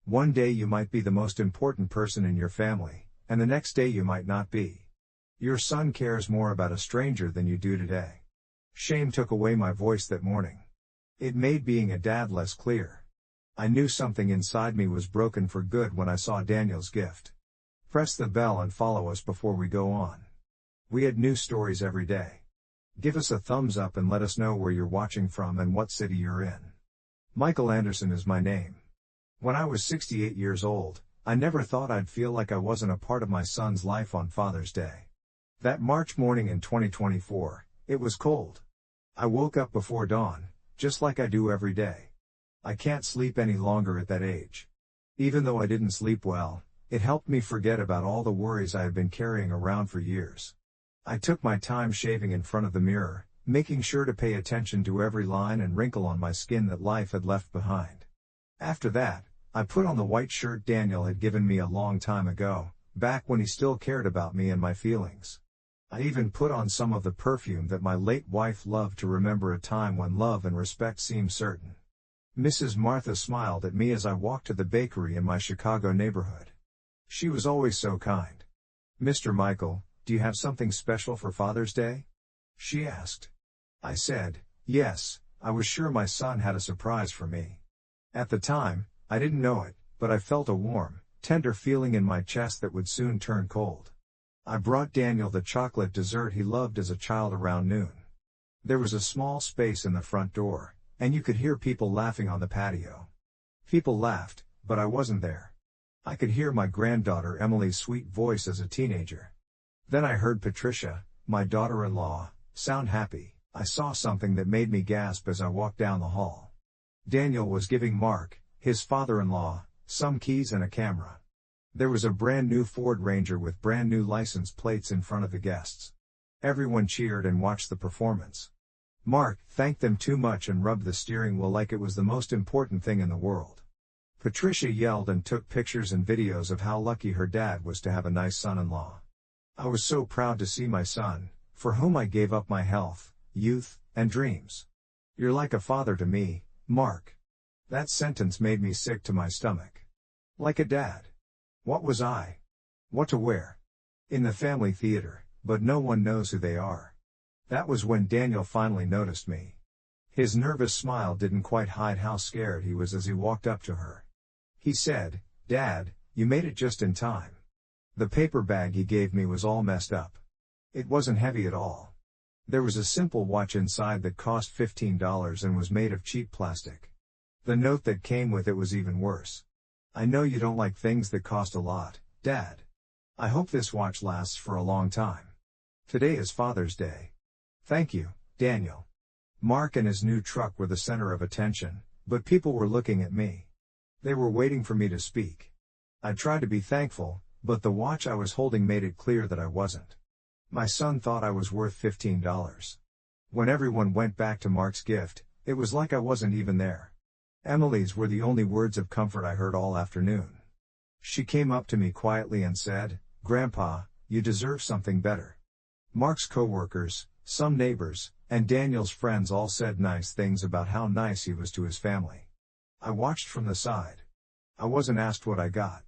One day you might be the most important person in your family, and the next day you might not be. Your son cares more about a stranger than you do today. Shame took away my voice that morning. It made being a dad less clear. I knew something inside me was broken for good when I saw Daniel's gift. Press the bell and follow us before we go on. We add new stories every day. Give us a thumbs up and let us know where you're watching from and what city you're in. Michael Anderson is my name. When I was 68 years old, I never thought I'd feel like I wasn't a part of my son's life on Father's Day. That March morning in 2024, it was cold. I woke up before dawn, just like I do every day. I can't sleep any longer at that age. Even though I didn't sleep well, it helped me forget about all the worries I had been carrying around for years. I took my time shaving in front of the mirror, making sure to pay attention to every line and wrinkle on my skin that life had left behind. After that, I put on the white shirt Daniel had given me a long time ago, back when he still cared about me and my feelings. I even put on some of the perfume that my late wife loved to remember a time when love and respect seemed certain. Mrs. Martha smiled at me as I walked to the bakery in my Chicago neighborhood. She was always so kind. "Mr. Michael, do you have something special for Father's Day?" she asked. I said, yes, I was sure my son had a surprise for me. At the time, I didn't know it, but I felt a warm, tender feeling in my chest that would soon turn cold. I brought Daniel the chocolate dessert he loved as a child around noon. There was a small space in the front door, and you could hear people laughing on the patio. People laughed, but I wasn't there. I could hear my granddaughter Emily's sweet voice as a teenager. Then I heard Patricia, my daughter-in-law, sound happy. I saw something that made me gasp as I walked down the hall. Daniel was giving Mark, his father-in-law, some keys and a camera. There was a brand new Ford Ranger with brand new license plates in front of the guests. Everyone cheered and watched the performance. Mark thanked them too much and rubbed the steering wheel like it was the most important thing in the world. Patricia yelled and took pictures and videos of how lucky her dad was to have a nice son-in-law. I was so proud to see my son, for whom I gave up my health, youth, and dreams. "You're like a father to me, Mark." That sentence made me sick to my stomach. Like a dad. What was I? What to wear? In the family theater, but no one knows who they are. That was when Daniel finally noticed me. His nervous smile didn't quite hide how scared he was as he walked up to her. He said, "Dad, you made it just in time." The paper bag he gave me was all messed up. It wasn't heavy at all. There was a simple watch inside that cost $15 and was made of cheap plastic. The note that came with it was even worse. "I know you don't like things that cost a lot, Dad. I hope this watch lasts for a long time. Today is Father's Day. Thank you, Daniel." Mark and his new truck were the center of attention, but people were looking at me. They were waiting for me to speak. I tried to be thankful, but the watch I was holding made it clear that I wasn't. My son thought I was worth $15. When everyone went back to Mark's gift, it was like I wasn't even there. Emily's were the only words of comfort I heard all afternoon. She came up to me quietly and said, "Grandpa, you deserve something better." Mark's coworkers, some neighbors, and Daniel's friends all said nice things about how nice he was to his family. I watched from the side. I wasn't asked what I got.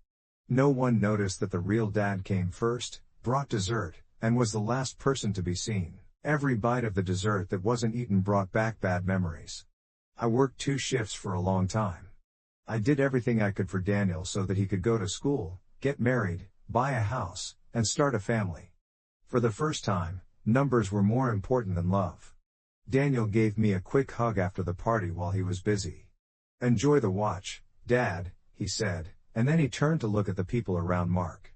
No one noticed that the real dad came first, brought dessert, and was the last person to be seen. Every bite of the dessert that wasn't eaten brought back bad memories. I worked 2 shifts for a long time. I did everything I could for Daniel so that he could go to school, get married, buy a house, and start a family. For the first time, numbers were more important than love. Daniel gave me a quick hug after the party while he was busy. "Enjoy the watch, Dad," he said, and then he turned to look at the people around Mark.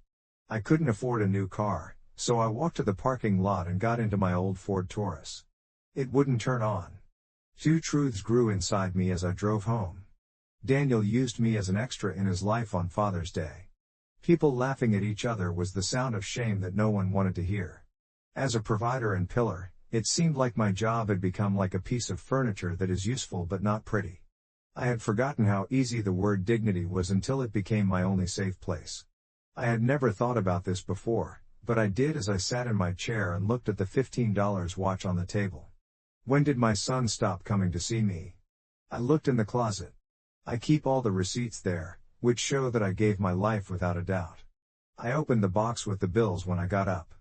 I couldn't afford a new car, so I walked to the parking lot and got into my old Ford Taurus. It wouldn't turn on. 2 truths grew inside me as I drove home. Daniel used me as an extra in his life on Father's Day. People laughing at each other was the sound of shame that no one wanted to hear. As a provider and pillar, it seemed like my job had become like a piece of furniture that is useful but not pretty. I had forgotten how easy the word dignity was until it became my only safe place. I had never thought about this before, but I did as I sat in my chair and looked at the $15 watch on the table. When did my son stop coming to see me? I looked in the closet. I keep all the receipts there, which show that I gave my life without a doubt. I opened the box with the bills when I got up.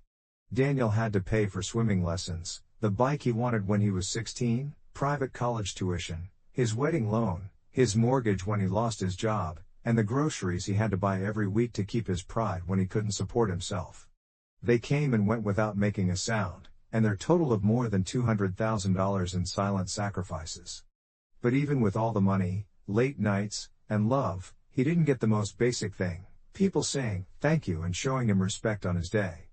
Daniel had to pay for swimming lessons, the bike he wanted when he was 16, private college tuition, his wedding loan, his mortgage when he lost his job, and the groceries he had to buy every week to keep his pride when he couldn't support himself. They came and went without making a sound, and their total of more than $200,000 in silent sacrifices. But even with all the money, late nights, and love, he didn't get the most basic thing, people saying thank you and showing him respect on his day.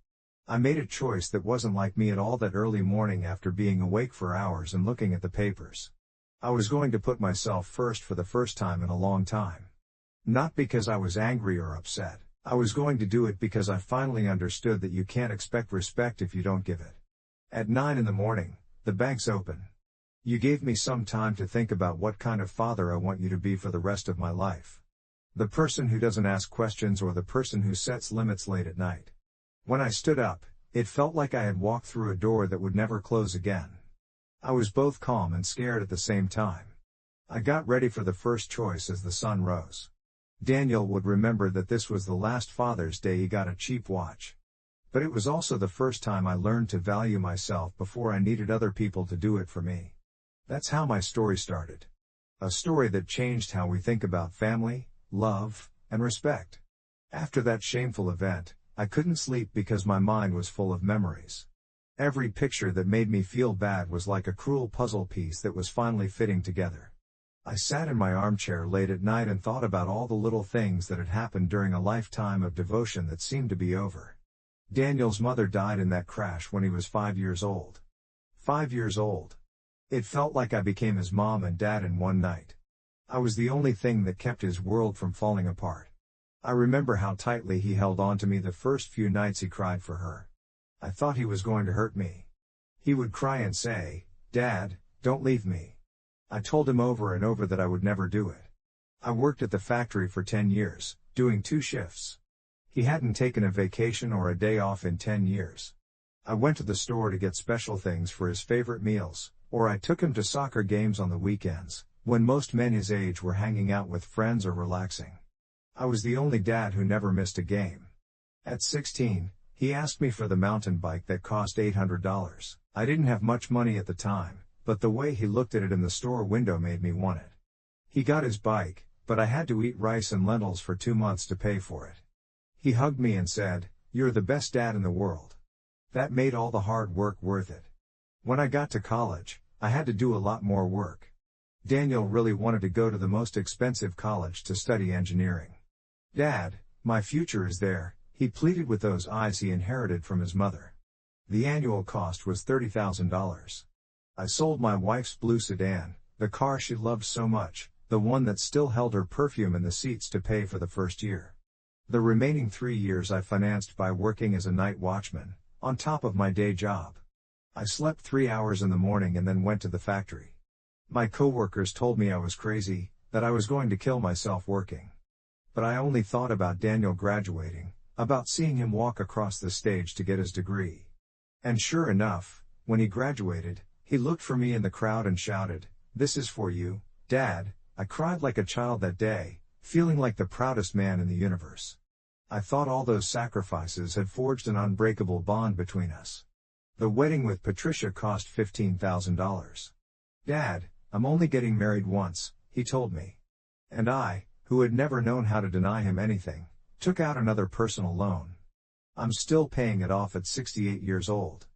I made a choice that wasn't like me at all that early morning after being awake for hours and looking at the papers. I was going to put myself first for the first time in a long time. Not because I was angry or upset, I was going to do it because I finally understood that you can't expect respect if you don't give it. At 9 in the morning, the bank's open. You gave me some time to think about what kind of father I want you to be for the rest of my life. The person who doesn't ask questions or the person who sets limits late at night. When I stood up, it felt like I had walked through a door that would never close again. I was both calm and scared at the same time. I got ready for the first choice as the sun rose. Daniel would remember that this was the last Father's Day he got a cheap watch. But it was also the first time I learned to value myself before I needed other people to do it for me. That's how my story started. A story that changed how we think about family, love, and respect. After that shameful event, I couldn't sleep because my mind was full of memories. Every picture that made me feel bad was like a cruel puzzle piece that was finally fitting together. I sat in my armchair late at night and thought about all the little things that had happened during a lifetime of devotion that seemed to be over. Daniel's mother died in that crash when he was 5 years old. 5 years old. It felt like I became his mom and dad in one night. I was the only thing that kept his world from falling apart. I remember how tightly he held on to me the first few nights he cried for her. I thought he was going to hurt me. He would cry and say, "Dad, don't leave me." I told him over and over that I would never do it. I worked at the factory for 10 years, doing 2 shifts. He hadn't taken a vacation or a day off in 10 years. I went to the store to get special things for his favorite meals, or I took him to soccer games on the weekends, when most men his age were hanging out with friends or relaxing. I was the only dad who never missed a game. At 16, he asked me for the mountain bike that cost $800. I didn't have much money at the time, but the way he looked at it in the store window made me want it. He got his bike, but I had to eat rice and lentils for 2 months to pay for it. He hugged me and said, "You're the best dad in the world." That made all the hard work worth it. When I got to college, I had to do a lot more work. Daniel really wanted to go to the most expensive college to study engineering. "Dad, my future is there," he pleaded with those eyes he inherited from his mother. The annual cost was $30,000. I sold my wife's blue sedan, the car she loved so much, the one that still held her perfume in the seats, to pay for the first year. The remaining 3 years I financed by working as a night watchman, on top of my day job. I slept 3 hours in the morning and then went to the factory. My coworkers told me I was crazy, that I was going to kill myself working. But I only thought about Daniel graduating, about seeing him walk across the stage to get his degree. And sure enough, when he graduated, he looked for me in the crowd and shouted, "This is for you, Dad." I cried like a child that day, feeling like the proudest man in the universe. I thought all those sacrifices had forged an unbreakable bond between us. The wedding with Patricia cost $15,000. "Dad, I'm only getting married once," he told me. And I, who had never known how to deny him anything, took out another personal loan. I'm still paying it off at 68 years old.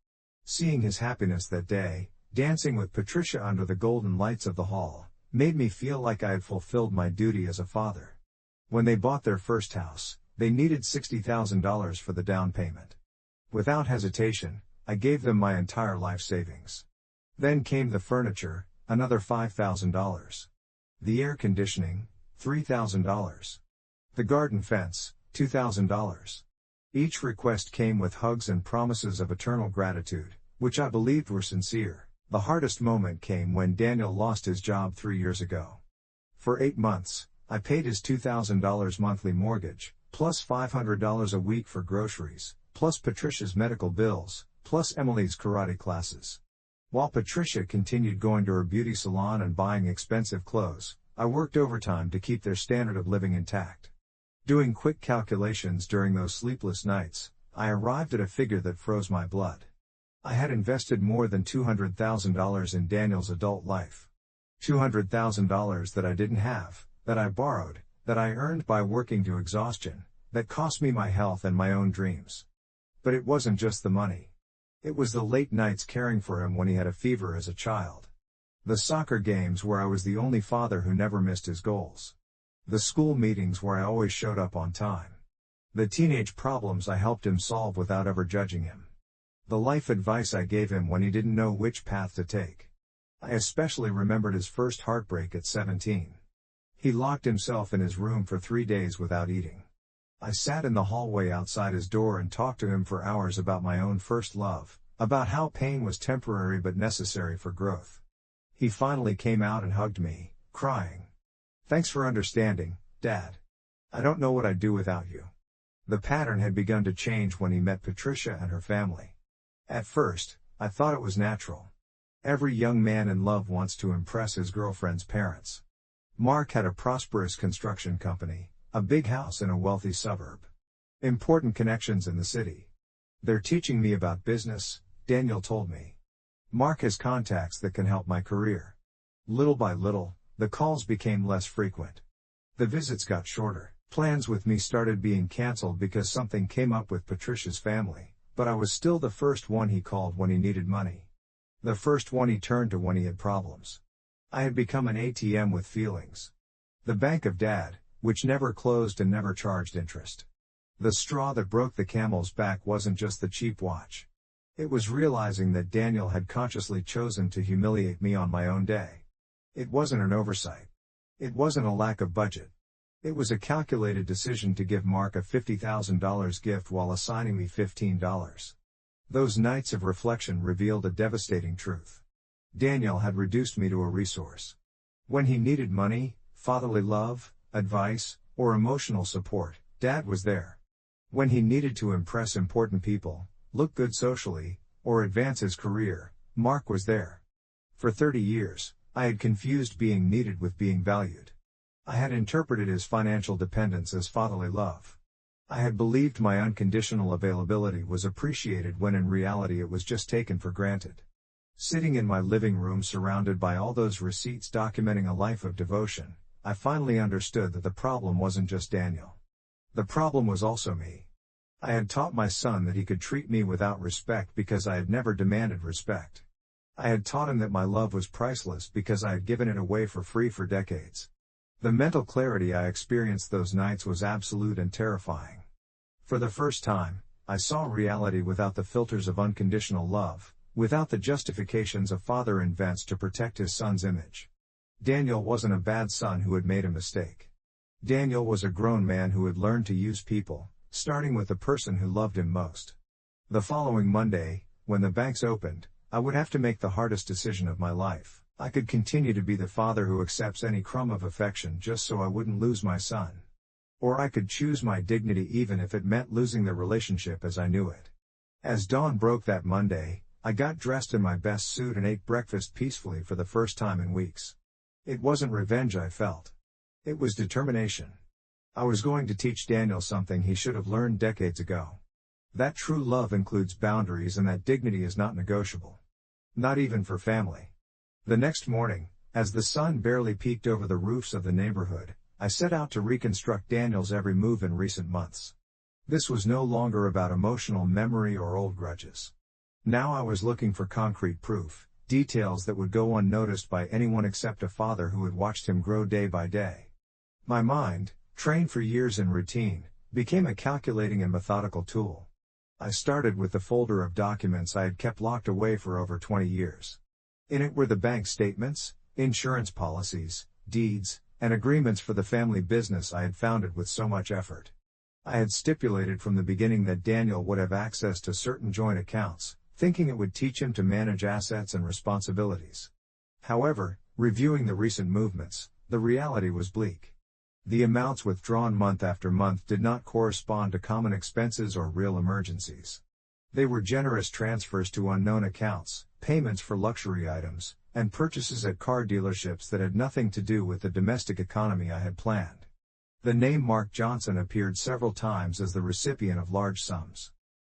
Seeing his happiness that day, dancing with Patricia under the golden lights of the hall, made me feel like I had fulfilled my duty as a father. When they bought their first house, they needed $60,000 for the down payment. Without hesitation, I gave them my entire life savings. Then came the furniture, another $5,000. The air conditioning, $3,000. The garden fence, $2,000. Each request came with hugs and promises of eternal gratitude, which I believed were sincere. The hardest moment came when Daniel lost his job 3 years ago. For 8 months, I paid his $2,000 monthly mortgage, plus $500 a week for groceries, plus Patricia's medical bills, plus Emily's karate classes. While Patricia continued going to her beauty salon and buying expensive clothes, I worked overtime to keep their standard of living intact. Doing quick calculations during those sleepless nights, I arrived at a figure that froze my blood. I had invested more than $200,000 in Daniel's adult life. $200,000 that I didn't have, that I borrowed, that I earned by working to exhaustion, that cost me my health and my own dreams. But it wasn't just the money. It was the late nights caring for him when he had a fever as a child. The soccer games where I was the only father who never missed his goals. The school meetings where I always showed up on time. The teenage problems I helped him solve without ever judging him. The life advice I gave him when he didn't know which path to take. I especially remembered his first heartbreak at 17. He locked himself in his room for 3 days without eating. I sat in the hallway outside his door and talked to him for hours about my own first love, about how pain was temporary but necessary for growth. He finally came out and hugged me, crying. "Thanks for understanding, Dad. I don't know what I'd do without you." The pattern had begun to change when he met Patricia and her family. At first, I thought it was natural. Every young man in love wants to impress his girlfriend's parents. Mark had a prosperous construction company, a big house in a wealthy suburb. Important connections in the city. "They're teaching me about business," Daniel told me. "Mark has contacts that can help my career." Little by little, the calls became less frequent. The visits got shorter. Plans with me started being canceled because something came up with Patricia's family, but I was still the first one he called when he needed money. The first one he turned to when he had problems. I had become an ATM with feelings. The bank of Dad, which never closed and never charged interest. The straw that broke the camel's back wasn't just the cheap watch. It was realizing that Daniel had consciously chosen to humiliate me on my own day. It wasn't an oversight. It wasn't a lack of budget. It was a calculated decision to give Mark a $50,000 gift while assigning me $15. Those nights of reflection revealed a devastating truth. Daniel had reduced me to a resource. When he needed money, fatherly love, advice, or emotional support, Dad was there. When he needed to impress important people, look good socially, or advance his career, Mark was there. For 30 years, I had confused being needed with being valued. I had interpreted his financial dependence as fatherly love. I had believed my unconditional availability was appreciated when in reality it was just taken for granted. Sitting in my living room surrounded by all those receipts documenting a life of devotion, I finally understood that the problem wasn't just Daniel. The problem was also me. I had taught my son that he could treat me without respect because I had never demanded respect. I had taught him that my love was priceless because I had given it away for free for decades. The mental clarity I experienced those nights was absolute and terrifying. For the first time, I saw reality without the filters of unconditional love, without the justifications a father invents to protect his son's image. Daniel wasn't a bad son who had made a mistake. Daniel was a grown man who had learned to use people, starting with the person who loved him most. The following Monday, when the banks opened, I would have to make the hardest decision of my life. I could continue to be the father who accepts any crumb of affection just so I wouldn't lose my son. Or I could choose my dignity even if it meant losing the relationship as I knew it. As dawn broke that Monday, I got dressed in my best suit and ate breakfast peacefully for the first time in weeks. It wasn't revenge I felt. It was determination. I was going to teach Daniel something he should have learned decades ago. That true love includes boundaries and that dignity is not negotiable. Not even for family. The next morning, as the sun barely peeked over the roofs of the neighborhood, I set out to reconstruct Daniel's every move in recent months. This was no longer about emotional memory or old grudges. Now I was looking for concrete proof, details that would go unnoticed by anyone except a father who had watched him grow day by day. My mind, trained for years in routine, became a calculating and methodical tool. I started with the folder of documents I had kept locked away for over 20 years. In it were the bank statements, insurance policies, deeds, and agreements for the family business I had founded with so much effort. I had stipulated from the beginning that Daniel would have access to certain joint accounts, thinking it would teach him to manage assets and responsibilities. However, reviewing the recent movements, the reality was bleak. The amounts withdrawn month after month did not correspond to common expenses or real emergencies. They were generous transfers to unknown accounts, payments for luxury items, and purchases at car dealerships that had nothing to do with the domestic economy I had planned. The name Mark Johnson appeared several times as the recipient of large sums.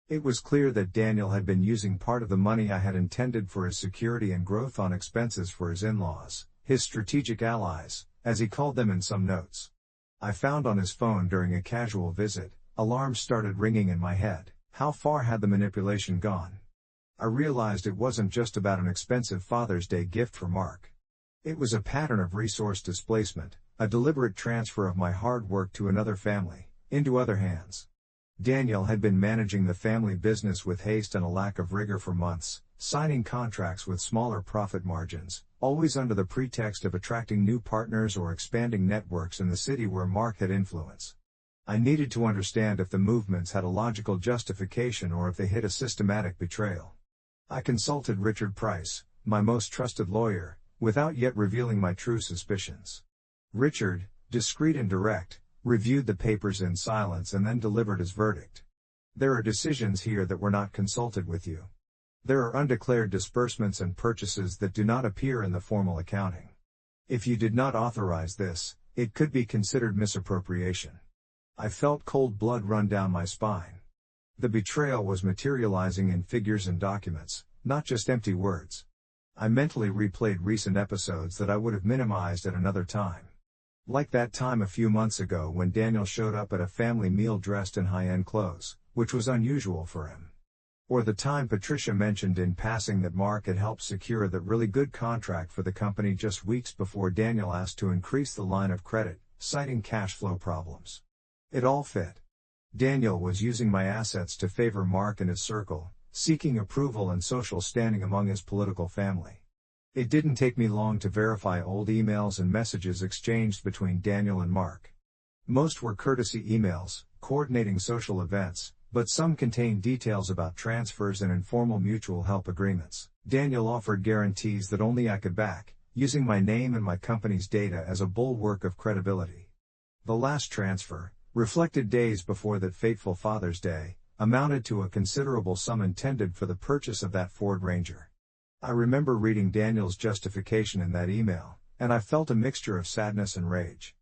It was clear that Daniel had been using part of the money I had intended for his security and growth on expenses for his in-laws, his strategic allies, as he called them in some notes. I found on his phone during a casual visit, alarms started ringing in my head. How far had the manipulation gone? I realized it wasn't just about an expensive Father's Day gift for Mark. It was a pattern of resource displacement, a deliberate transfer of my hard work to another family, into other hands. Daniel had been managing the family business with haste and a lack of rigor for months, signing contracts with smaller profit margins, always under the pretext of attracting new partners or expanding networks in the city where Mark had influence. I needed to understand if the movements had a logical justification or if they hid a systematic betrayal. I consulted Richard Price, my most trusted lawyer, without yet revealing my true suspicions. Richard, discreet and direct, reviewed the papers in silence and then delivered his verdict. There are decisions here that were not consulted with you. There are undeclared disbursements and purchases that do not appear in the formal accounting. If you did not authorize this, it could be considered misappropriation. I felt cold blood run down my spine. The betrayal was materializing in figures and documents, not just empty words. I mentally replayed recent episodes that I would have minimized at another time. Like that time a few months ago when Daniel showed up at a family meal dressed in high-end clothes, which was unusual for him. Or the time Patricia mentioned in passing that Mark had helped secure that really good contract for the company just weeks before Daniel asked to increase the line of credit, citing cash flow problems. It all fit. Daniel was using my assets to favor Mark and his circle, seeking approval and social standing among his political family. It didn't take me long to verify old emails and messages exchanged between Daniel and Mark. Most were courtesy emails, coordinating social events, but some contained details about transfers and informal mutual help agreements. Daniel offered guarantees that only I could back, using my name and my company's data as a bulwark of credibility. The last transfer, reflected days before that fateful Father's Day, amounted to a considerable sum intended for the purchase of that Ford Ranger. I remember reading Daniel's justification in that email, and I felt a mixture of sadness and rage.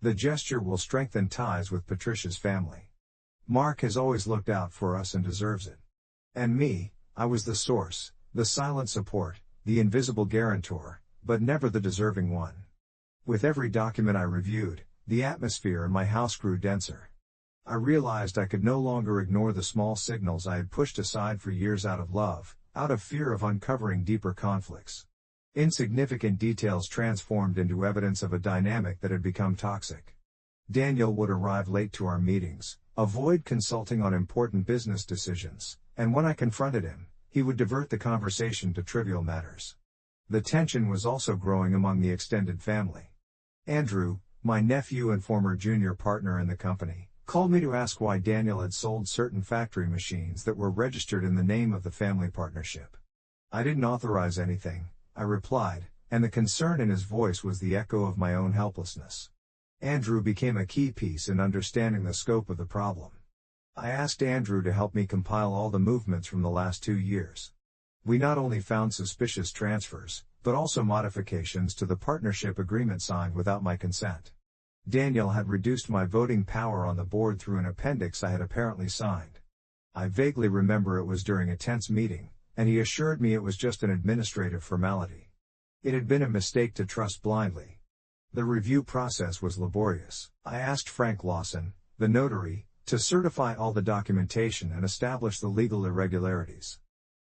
The gesture will strengthen ties with Patricia's family. Mark has always looked out for us and deserves it. And me, I was the source, the silent support, the invisible guarantor, but never the deserving one. With every document I reviewed, the atmosphere in my house grew denser. I realized I could no longer ignore the small signals I had pushed aside for years out of love, out of fear of uncovering deeper conflicts. Insignificant details transformed into evidence of a dynamic that had become toxic. Daniel would arrive late to our meetings, avoid consulting on important business decisions, and when I confronted him, he would divert the conversation to trivial matters. The tension was also growing among the extended family. Andrew, my nephew and former junior partner in the company, called me to ask why Daniel had sold certain factory machines that were registered in the name of the family partnership. I didn't authorize anything, I replied, and the concern in his voice was the echo of my own helplessness. Andrew became a key piece in understanding the scope of the problem. I asked Andrew to help me compile all the movements from the last 2 years. We not only found suspicious transfers, but also modifications to the partnership agreement signed without my consent. Daniel had reduced my voting power on the board through an appendix I had apparently signed. I vaguely remember it was during a tense meeting, and he assured me it was just an administrative formality. It had been a mistake to trust blindly. The review process was laborious. I asked Frank Lawson, the notary, to certify all the documentation and establish the legal irregularities.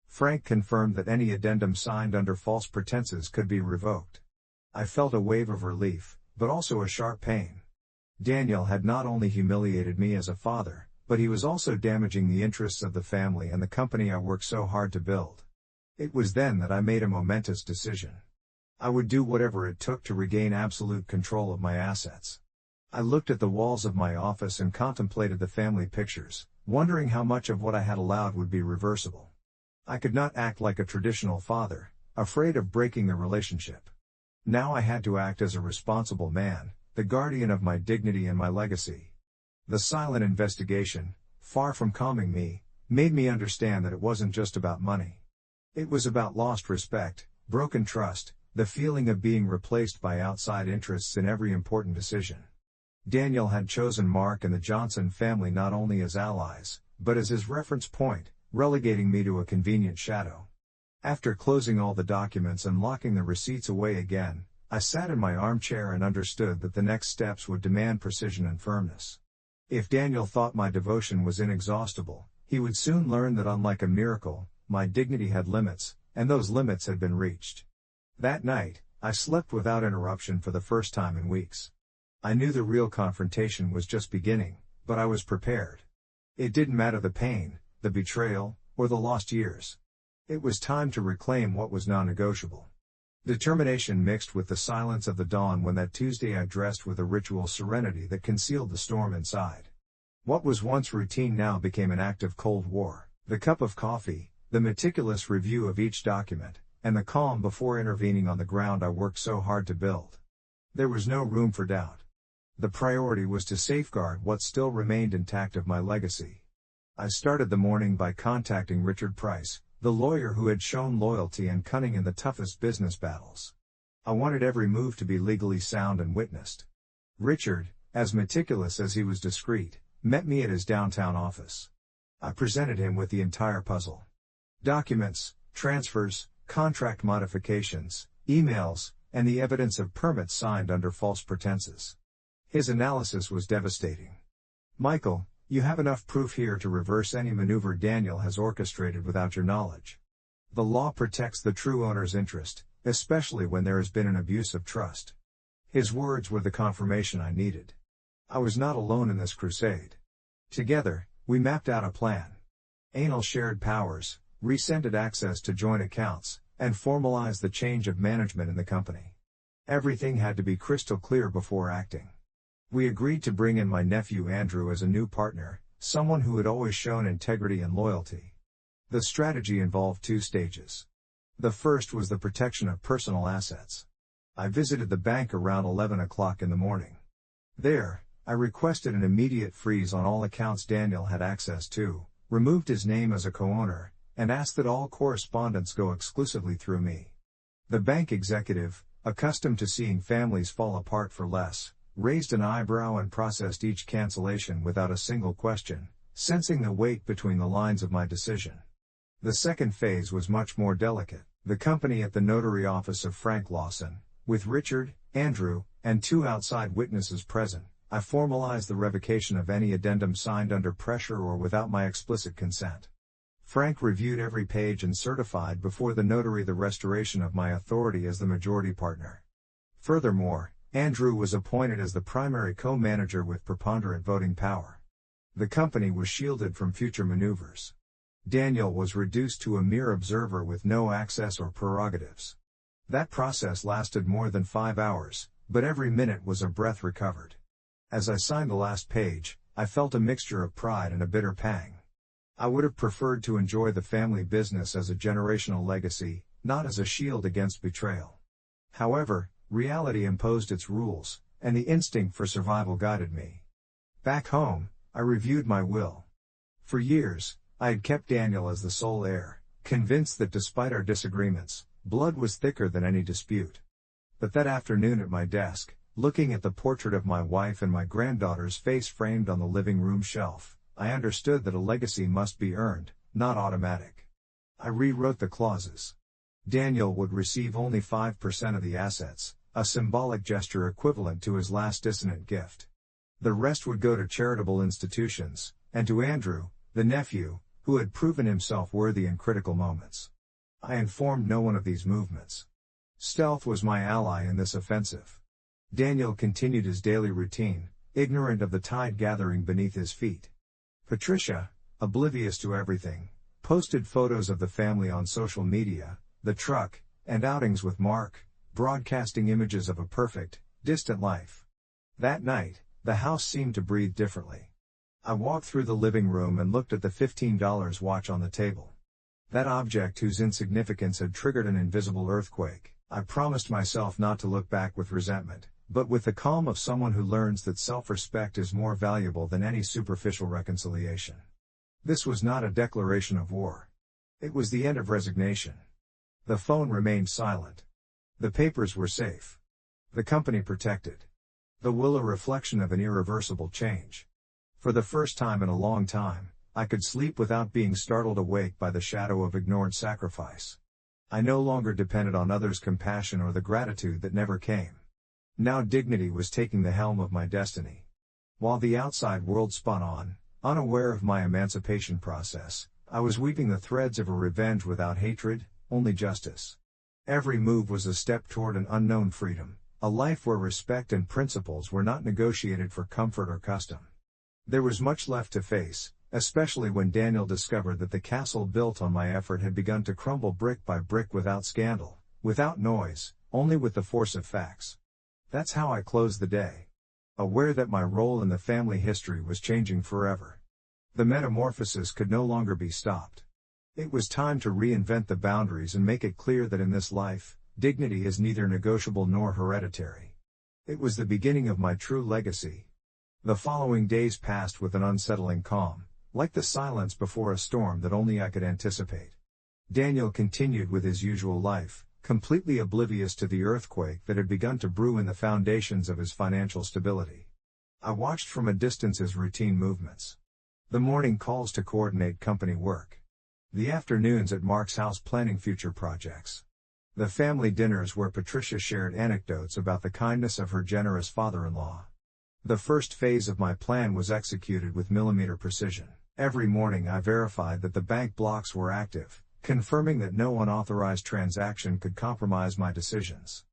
Frank confirmed that any addendum signed under false pretenses could be revoked. I felt a wave of relief, but also a sharp pain. Daniel had not only humiliated me as a father, but he was also damaging the interests of the family and the company I worked so hard to build. It was then that I made a momentous decision. I would do whatever it took to regain absolute control of my assets. I looked at the walls of my office and contemplated the family pictures, wondering how much of what I had allowed would be reversible. I could not act like a traditional father, afraid of breaking the relationship. Now I had to act as a responsible man, the guardian of my dignity and my legacy. The silent investigation, far from calming me, made me understand that it wasn't just about money. It was about lost respect, broken trust, the feeling of being replaced by outside interests in every important decision. Daniel had chosen Mark and the Johnson family not only as allies, but as his reference point, relegating me to a convenient shadow. After closing all the documents and locking the receipts away again, I sat in my armchair and understood that the next steps would demand precision and firmness. If Daniel thought my devotion was inexhaustible, he would soon learn that unlike a miracle, my dignity had limits, and those limits had been reached. That night, I slept without interruption for the first time in weeks. I knew the real confrontation was just beginning, but I was prepared. It didn't matter the pain, the betrayal, or the lost years. It was time to reclaim what was non-negotiable. Determination mixed with the silence of the dawn when that Tuesday I dressed with a ritual serenity that concealed the storm inside. What was once routine now became an act of cold war. The cup of coffee, the meticulous review of each document, and the calm before intervening on the ground I worked so hard to build. There was no room for doubt. The priority was to safeguard what still remained intact of my legacy. I started the morning by contacting Richard Price, the lawyer who had shown loyalty and cunning in the toughest business battles. I wanted every move to be legally sound and witnessed. Richard, as meticulous as he was discreet, met me at his downtown office. I presented him with the entire puzzle. Documents, transfers, contract modifications, emails, and the evidence of permits signed under false pretenses. His analysis was devastating. "Michael, you have enough proof here to reverse any maneuver Daniel has orchestrated without your knowledge. The law protects the true owner's interest, especially when there has been an abuse of trust." His words were the confirmation I needed. I was not alone in this crusade. Together, we mapped out a plan. Anal shared powers, rescinded access to joint accounts, and formalized the change of management in the company. Everything had to be crystal clear before acting. We agreed to bring in my nephew Andrew as a new partner, someone who had always shown integrity and loyalty. The strategy involved 2 stages. The first was the protection of personal assets. I visited the bank around 11 o'clock in the morning. There, I requested an immediate freeze on all accounts Daniel had access to, removed his name as a co-owner, and asked that all correspondence go exclusively through me. The bank executive, accustomed to seeing families fall apart for less, raised an eyebrow and processed each cancellation without a single question, sensing the weight between the lines of my decision. The second phase was much more delicate. The company at the notary office of Frank Lawson, with Richard, Andrew, and 2 outside witnesses present, I formalized the revocation of any addendum signed under pressure or without my explicit consent. Frank reviewed every page and certified before the notary the restoration of my authority as the majority partner. Furthermore, Andrew was appointed as the primary co-manager with preponderant voting power. The company was shielded from future maneuvers. Daniel was reduced to a mere observer with no access or prerogatives. That process lasted more than 5 hours, but every minute was a breath recovered. As I signed the last page, I felt a mixture of pride and a bitter pang. I would have preferred to enjoy the family business as a generational legacy, not as a shield against betrayal. However, reality imposed its rules, and the instinct for survival guided me. Back home, I reviewed my will. For years, I had kept Daniel as the sole heir, convinced that despite our disagreements, blood was thicker than any dispute. But that afternoon at my desk, looking at the portrait of my wife and my granddaughter's face framed on the living room shelf, I understood that a legacy must be earned, not automatic. I rewrote the clauses. Daniel would receive only 5% of the assets, a symbolic gesture equivalent to his last dissonant gift. The rest would go to charitable institutions, and to Andrew, the nephew, who had proven himself worthy in critical moments. I informed no one of these movements. Stealth was my ally in this offensive. Daniel continued his daily routine, ignorant of the tide gathering beneath his feet. Patricia, oblivious to everything, posted photos of the family on social media, the truck, and outings with Mark, broadcasting images of a perfect, distant life. That night, the house seemed to breathe differently. I walked through the living room and looked at the $15 watch on the table. That object whose insignificance had triggered an invisible earthquake. I promised myself not to look back with resentment, but with the calm of someone who learns that self-respect is more valuable than any superficial reconciliation. This was not a declaration of war. It was the end of resignation. The phone remained silent. The papers were safe. The company protected. The will a reflection of an irreversible change. For the first time in a long time, I could sleep without being startled awake by the shadow of ignored sacrifice. I no longer depended on others' compassion or the gratitude that never came. Now dignity was taking the helm of my destiny. While the outside world spun on, unaware of my emancipation process, I was weaving the threads of a revenge without hatred, only justice. Every move was a step toward an unknown freedom, a life where respect and principles were not negotiated for comfort or custom. There was much left to face, especially when Daniel discovered that the castle built on my effort had begun to crumble brick by brick without scandal, without noise, only with the force of facts. That's how I closed the day. Aware that my role in the family history was changing forever. The metamorphosis could no longer be stopped. It was time to reinvent the boundaries and make it clear that in this life, dignity is neither negotiable nor hereditary. It was the beginning of my true legacy. The following days passed with an unsettling calm, like the silence before a storm that only I could anticipate. Daniel continued with his usual life, completely oblivious to the earthquake that had begun to brew in the foundations of his financial stability. I watched from a distance his routine movements. The morning calls to coordinate company work. The afternoons at Mark's house planning future projects. The family dinners where Patricia shared anecdotes about the kindness of her generous father-in-law. The first phase of my plan was executed with millimeter precision. Every morning I verified that the bank blocks were active, confirming that no unauthorized transaction could compromise my decisions.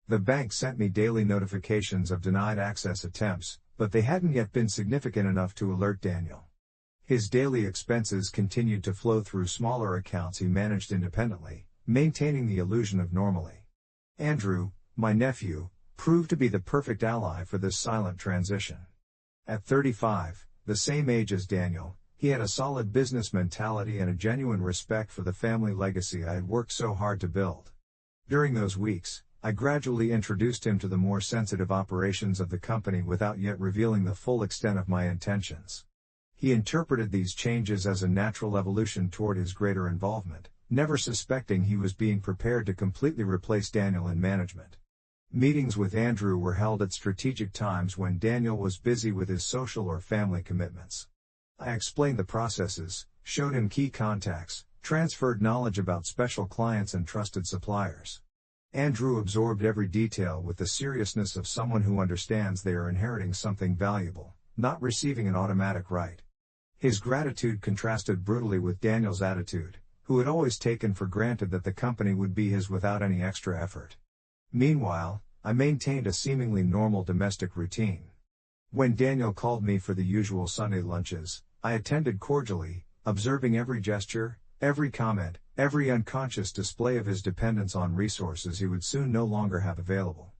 The bank sent me daily notifications of denied access attempts, but they hadn't yet been significant enough to alert Daniel. His daily expenses continued to flow through smaller accounts he managed independently, maintaining the illusion of normalcy. Andrew, my nephew, proved to be the perfect ally for this silent transition. At 35, the same age as Daniel, he had a solid business mentality and a genuine respect for the family legacy I had worked so hard to build. During those weeks, I gradually introduced him to the more sensitive operations of the company without yet revealing the full extent of my intentions. He interpreted these changes as a natural evolution toward his greater involvement, never suspecting he was being prepared to completely replace Daniel in management. Meetings with Andrew were held at strategic times when Daniel was busy with his social or family commitments. I explained the processes, showed him key contacts, transferred knowledge about special clients and trusted suppliers. Andrew absorbed every detail with the seriousness of someone who understands they are inheriting something valuable, not receiving an automatic right. His gratitude contrasted brutally with Daniel's attitude, who had always taken for granted that the company would be his without any extra effort. Meanwhile, I maintained a seemingly normal domestic routine. When Daniel called me for the usual Sunday lunches, I attended cordially, observing every gesture, every comment, every unconscious display of his dependence on resources he would soon no longer have available.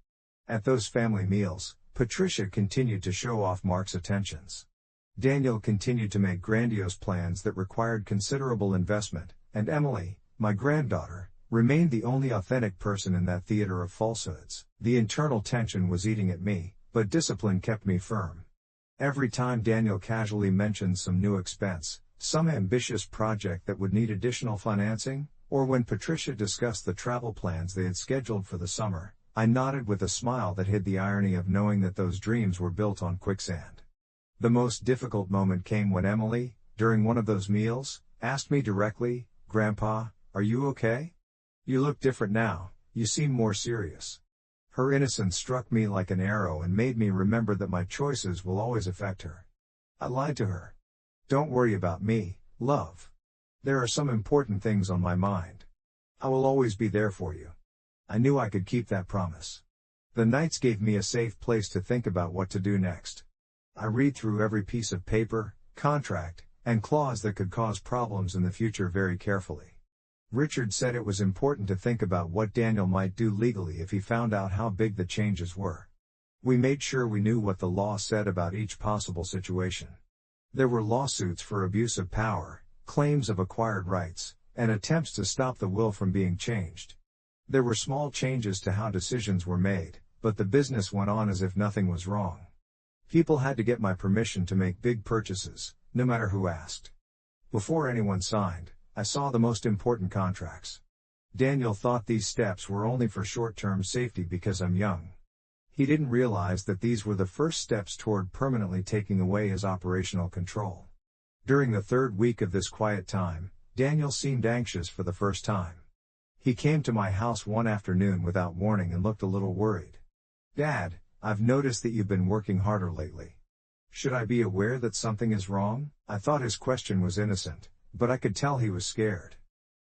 At those family meals, Patricia continued to show off Mark's attentions. Daniel continued to make grandiose plans that required considerable investment, and Emily, my granddaughter, remained the only authentic person in that theater of falsehoods. The internal tension was eating at me, but discipline kept me firm. Every time Daniel casually mentioned some new expense, some ambitious project that would need additional financing, or when Patricia discussed the travel plans they had scheduled for the summer, I nodded with a smile that hid the irony of knowing that those dreams were built on quicksand. The most difficult moment came when Emily, during one of those meals, asked me directly, "Grandpa, are you okay? You look different now, you seem more serious." Her innocence struck me like an arrow and made me remember that my choices will always affect her. I lied to her. "Don't worry about me, love. There are some important things on my mind. I will always be there for you." I knew I could keep that promise. The nights gave me a safe place to think about what to do next. I read through every piece of paper, contract, and clause that could cause problems in the future very carefully. Richard said it was important to think about what Daniel might do legally if he found out how big the changes were. We made sure we knew what the law said about each possible situation. There were lawsuits for abuse of power, claims of acquired rights, and attempts to stop the will from being changed. There were small changes to how decisions were made, but the business went on as if nothing was wrong. People had to get my permission to make big purchases, no matter who asked. Before anyone signed, I saw the most important contracts. Daniel thought these steps were only for short-term safety because I'm young. He didn't realize that these were the first steps toward permanently taking away his operational control. During the third week of this quiet time, Daniel seemed anxious for the first time. He came to my house one afternoon without warning and looked a little worried. "Dad, I've noticed that you've been working harder lately. Should I be aware that something is wrong?" I thought his question was innocent, but I could tell he was scared.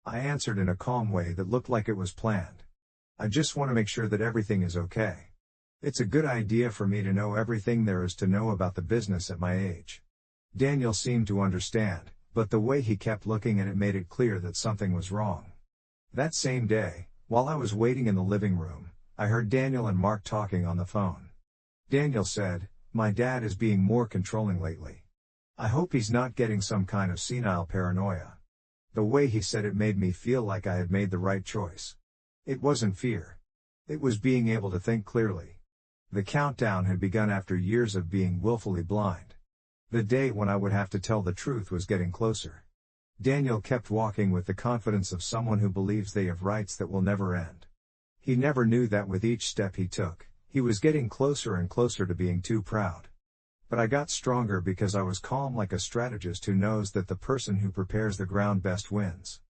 I answered in a calm way that looked like it was planned. "I just want to make sure that everything is okay. It's a good idea for me to know everything there is to know about the business at my age." Daniel seemed to understand, but the way he kept looking at it made it clear that something was wrong. That same day, while I was waiting in the living room, I heard Daniel and Mark talking on the phone. Daniel said, "My dad is being more controlling lately. I hope he's not getting some kind of senile paranoia." The way he said it made me feel like I had made the right choice. It wasn't fear. It was being able to think clearly. The countdown had begun after years of being willfully blind. The day when I would have to tell the truth was getting closer. Daniel kept walking with the confidence of someone who believes they have rights that will never end. He never knew that with each step he took, he was getting closer and closer to being too proud. But I got stronger because I was calm like a strategist who knows that the person who prepares the ground best wins.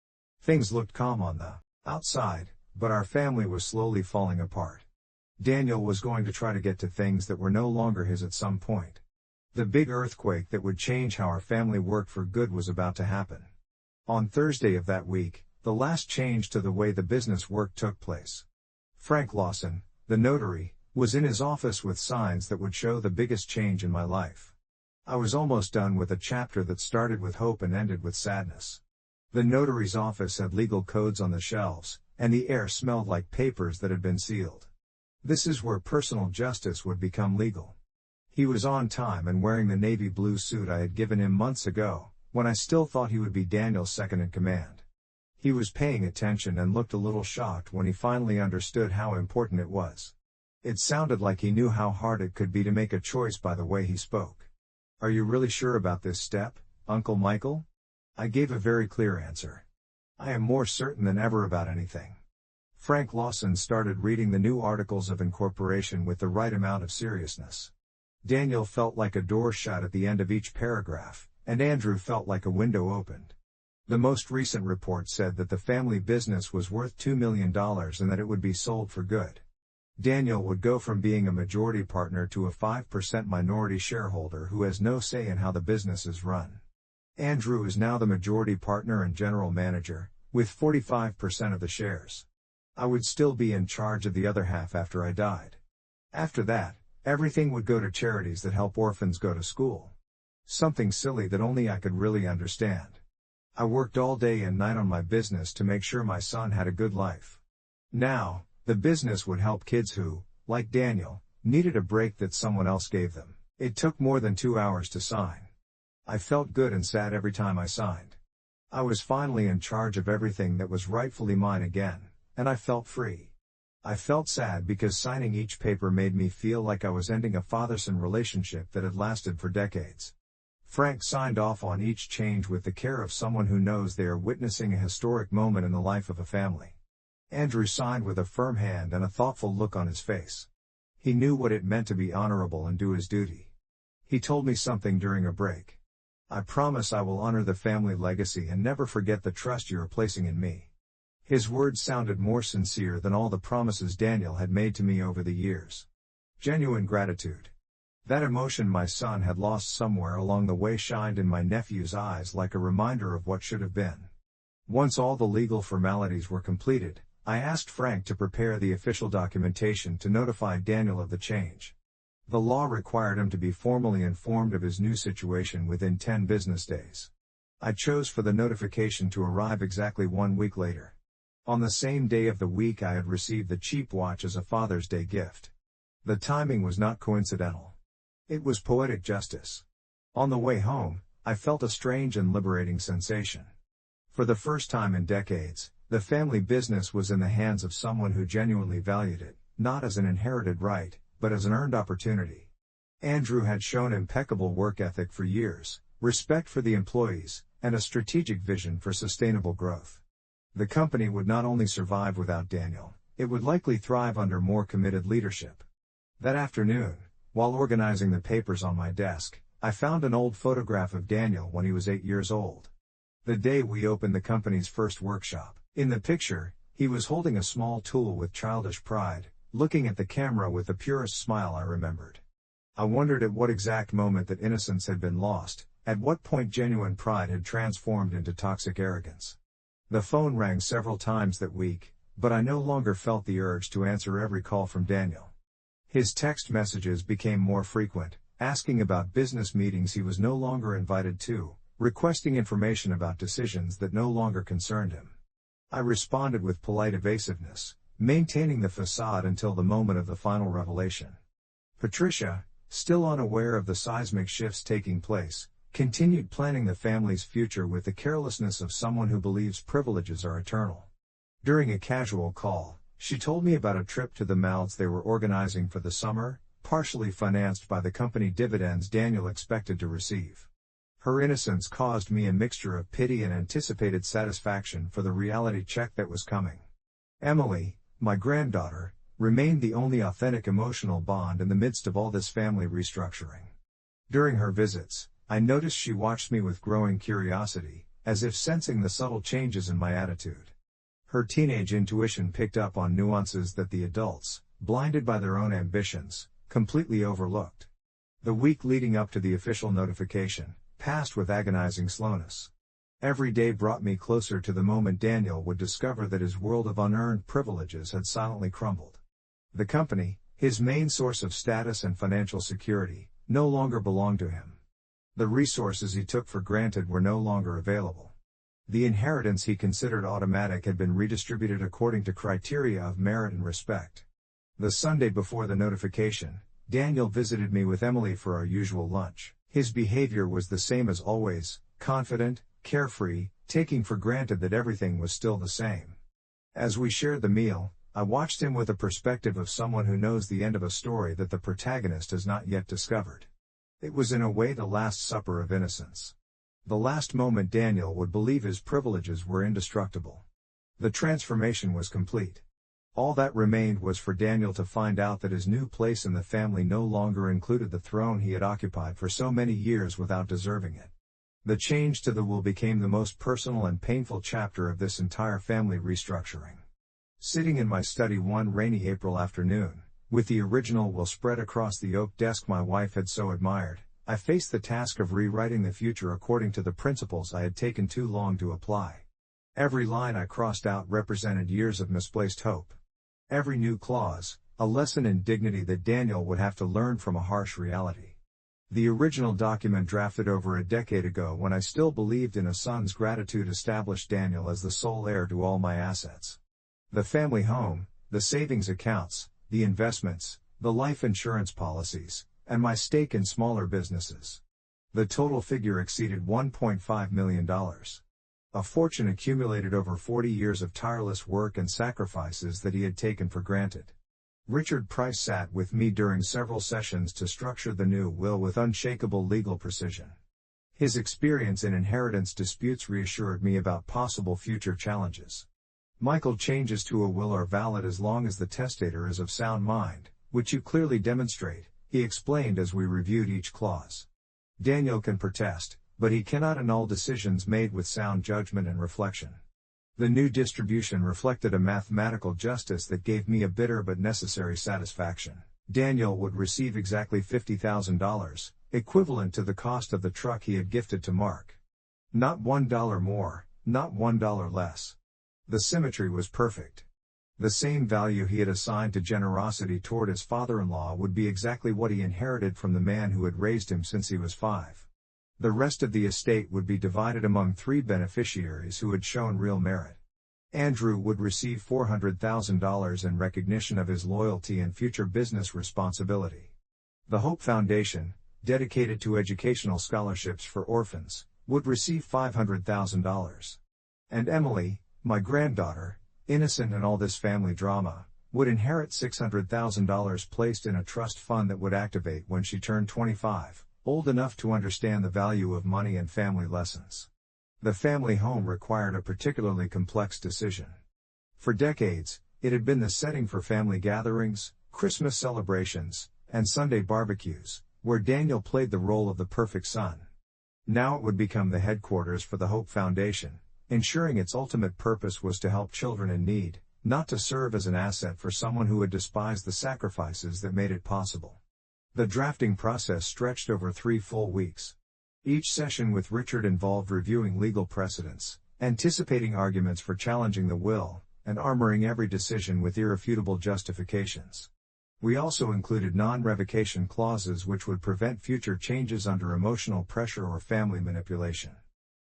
Things looked calm on the outside, but our family was slowly falling apart. Daniel was going to try to get to things that were no longer his at some point. The big earthquake that would change how our family worked for good was about to happen. On Thursday of that week, the last change to the way the business worked took place. Frank Lawson, the notary, was in his office with signs that would show the biggest change in my life. I was almost done with a chapter that started with hope and ended with sadness. The notary's office had legal codes on the shelves, and the air smelled like papers that had been sealed. This is where personal justice would become legal. He was on time and wearing the navy blue suit I had given him months ago, when I still thought he would be Daniel's second in command. He was paying attention and looked a little shocked when he finally understood how important it was. It sounded like he knew how hard it could be to make a choice by the way he spoke. "Are you really sure about this step, Uncle Michael?" I gave a very clear answer. "I am more certain than ever about anything." Frank Lawson started reading the new articles of incorporation with the right amount of seriousness. Daniel felt like a door shut at the end of each paragraph, and Andrew felt like a window opened. The most recent report said that the family business was worth $2 million and that it would be sold for good. Daniel would go from being a majority partner to a 5% minority shareholder who has no say in how the business is run. Andrew is now the majority partner and general manager, with 45% of the shares. I would still be in charge of the other half after I died. After that, everything would go to charities that help orphans go to school. Something silly that only I could really understand. I worked all day and night on my business to make sure my son had a good life. Now, the business would help kids who, like Daniel, needed a break that someone else gave them. It took more than 2 hours to sign. I felt good and sad every time I signed. I was finally in charge of everything that was rightfully mine again, and I felt free. I felt sad because signing each paper made me feel like I was ending a father-son relationship that had lasted for decades. Frank signed off on each change with the care of someone who knows they are witnessing a historic moment in the life of a family. Andrew signed with a firm hand and a thoughtful look on his face. He knew what it meant to be honorable and do his duty. He told me something during a break. "I promise I will honor the family legacy and never forget the trust you are placing in me." His words sounded more sincere than all the promises Daniel had made to me over the years. Genuine gratitude. That emotion my son had lost somewhere along the way shined in my nephew's eyes like a reminder of what should have been. Once all the legal formalities were completed, I asked Frank to prepare the official documentation to notify Daniel of the change. The law required him to be formally informed of his new situation within 10 business days. I chose for the notification to arrive exactly 1 week later. On the same day of the week I had received the cheap watch as a Father's Day gift. The timing was not coincidental. It was poetic justice. On the way home, I felt a strange and liberating sensation. For the first time in decades, the family business was in the hands of someone who genuinely valued it, not as an inherited right, but as an earned opportunity. Andrew had shown impeccable work ethic for years, respect for the employees, and a strategic vision for sustainable growth. The company would not only survive without Daniel, it would likely thrive under more committed leadership. That afternoon, while organizing the papers on my desk, I found an old photograph of Daniel when he was 8 years old. The day we opened the company's first workshop. In the picture, he was holding a small tool with childish pride, looking at the camera with the purest smile I remembered. I wondered at what exact moment that innocence had been lost, at what point genuine pride had transformed into toxic arrogance. The phone rang several times that week, but I no longer felt the urge to answer every call from Daniel. His text messages became more frequent, asking about business meetings he was no longer invited to, requesting information about decisions that no longer concerned him. I responded with polite evasiveness, maintaining the facade until the moment of the final revelation. Patricia, still unaware of the seismic shifts taking place, continued planning the family's future with the carelessness of someone who believes privileges are eternal. During a casual call, she told me about a trip to the Maldives they were organizing for the summer, partially financed by the company dividends Daniel expected to receive. Her innocence caused me a mixture of pity and anticipated satisfaction for the reality check that was coming. Emily, my granddaughter, remained the only authentic emotional bond in the midst of all this family restructuring. During her visits, I noticed she watched me with growing curiosity, as if sensing the subtle changes in my attitude. Her teenage intuition picked up on nuances that the adults, blinded by their own ambitions, completely overlooked. The week leading up to the official notification passed with agonizing slowness. Every day brought me closer to the moment Daniel would discover that his world of unearned privileges had silently crumbled. The company, his main source of status and financial security, no longer belonged to him. The resources he took for granted were no longer available. The inheritance he considered automatic had been redistributed according to criteria of merit and respect. The Sunday before the notification, Daniel visited me with Emily for our usual lunch. His behavior was the same as always, confident, carefree, taking for granted that everything was still the same. As we shared the meal, I watched him with the perspective of someone who knows the end of a story that the protagonist has not yet discovered. It was in a way the last supper of innocence. The last moment Daniel would believe his privileges were indestructible. The transformation was complete. All that remained was for Daniel to find out that his new place in the family no longer included the throne he had occupied for so many years without deserving it. The change to the will became the most personal and painful chapter of this entire family restructuring. Sitting in my study one rainy April afternoon, with the original will spread across the oak desk my wife had so admired, I faced the task of rewriting the future according to the principles I had taken too long to apply. Every line I crossed out represented years of misplaced hope. Every new clause, a lesson in dignity that Daniel would have to learn from a harsh reality. The original document drafted over a decade ago when I still believed in a son's gratitude established Daniel as the sole heir to all my assets. The family home, the savings accounts, the investments, the life insurance policies, and my stake in smaller businesses. The total figure exceeded $1.5 million. A fortune accumulated over 40 years of tireless work and sacrifices that he had taken for granted. Richard Price sat with me during several sessions to structure the new will with unshakable legal precision. His experience in inheritance disputes reassured me about possible future challenges. Michael, changes to a will are valid as long as the testator is of sound mind, which you clearly demonstrate, he explained as we reviewed each clause. Daniel can protest, but he cannot annul decisions made with sound judgment and reflection. The new distribution reflected a mathematical justice that gave me a bitter but necessary satisfaction. Daniel would receive exactly $50,000, equivalent to the cost of the truck he had gifted to Mark. Not $1 more, not $1 less. The symmetry was perfect. The same value he had assigned to generosity toward his father-in-law would be exactly what he inherited from the man who had raised him since he was 5. The rest of the estate would be divided among 3 beneficiaries who had shown real merit. Andrew would receive $400,000 in recognition of his loyalty and future business responsibility. The Hope Foundation, dedicated to educational scholarships for orphans, would receive $500,000. And Emily, my granddaughter, innocent in all this family drama, would inherit $600,000 placed in a trust fund that would activate when she turned 25. Old enough to understand the value of money and family lessons. The family home required a particularly complex decision. For decades, it had been the setting for family gatherings, Christmas celebrations, and Sunday barbecues, where Daniel played the role of the perfect son. Now it would become the headquarters for the Hope Foundation, ensuring its ultimate purpose was to help children in need, not to serve as an asset for someone who had despised the sacrifices that made it possible. The drafting process stretched over 3 full weeks. Each session with Richard involved reviewing legal precedents, anticipating arguments for challenging the will, and armoring every decision with irrefutable justifications. We also included non-revocation clauses which would prevent future changes under emotional pressure or family manipulation.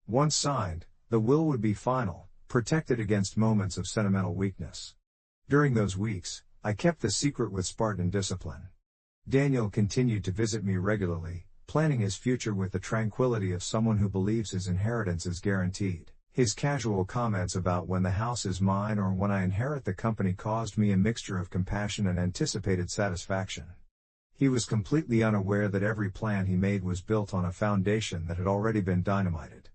Once signed, the will would be final, protected against moments of sentimental weakness. During those weeks, I kept the secret with Spartan discipline. Daniel continued to visit me regularly, planning his future with the tranquility of someone who believes his inheritance is guaranteed. His casual comments about when the house is mine or when I inherit the company caused me a mixture of compassion and anticipated satisfaction. He was completely unaware that every plan he made was built on a foundation that had already been dynamited.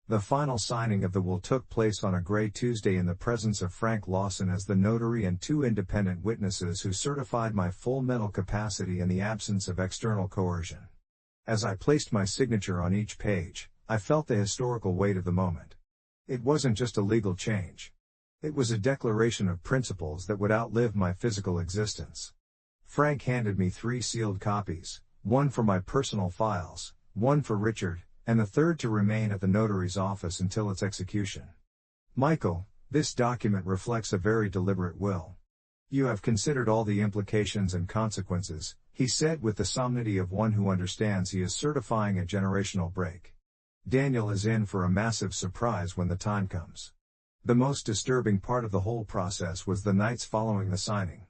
The final signing of the will took place on a gray Tuesday in the presence of Frank Lawson as the notary and 2 independent witnesses who certified my full mental capacity and the absence of external coercion. As I placed my signature on each page, I felt the historical weight of the moment. It wasn't just a legal change. It was a declaration of principles that would outlive my physical existence. Frank handed me 3 sealed copies, one for my personal files, one for Richard, and the third to remain at the notary's office until its execution. Michael, this document reflects a very deliberate will. You have considered all the implications and consequences, he said with the solemnity of one who understands he is certifying a generational break. Daniel is in for a massive surprise when the time comes. The most disturbing part of the whole process was the nights following the signing.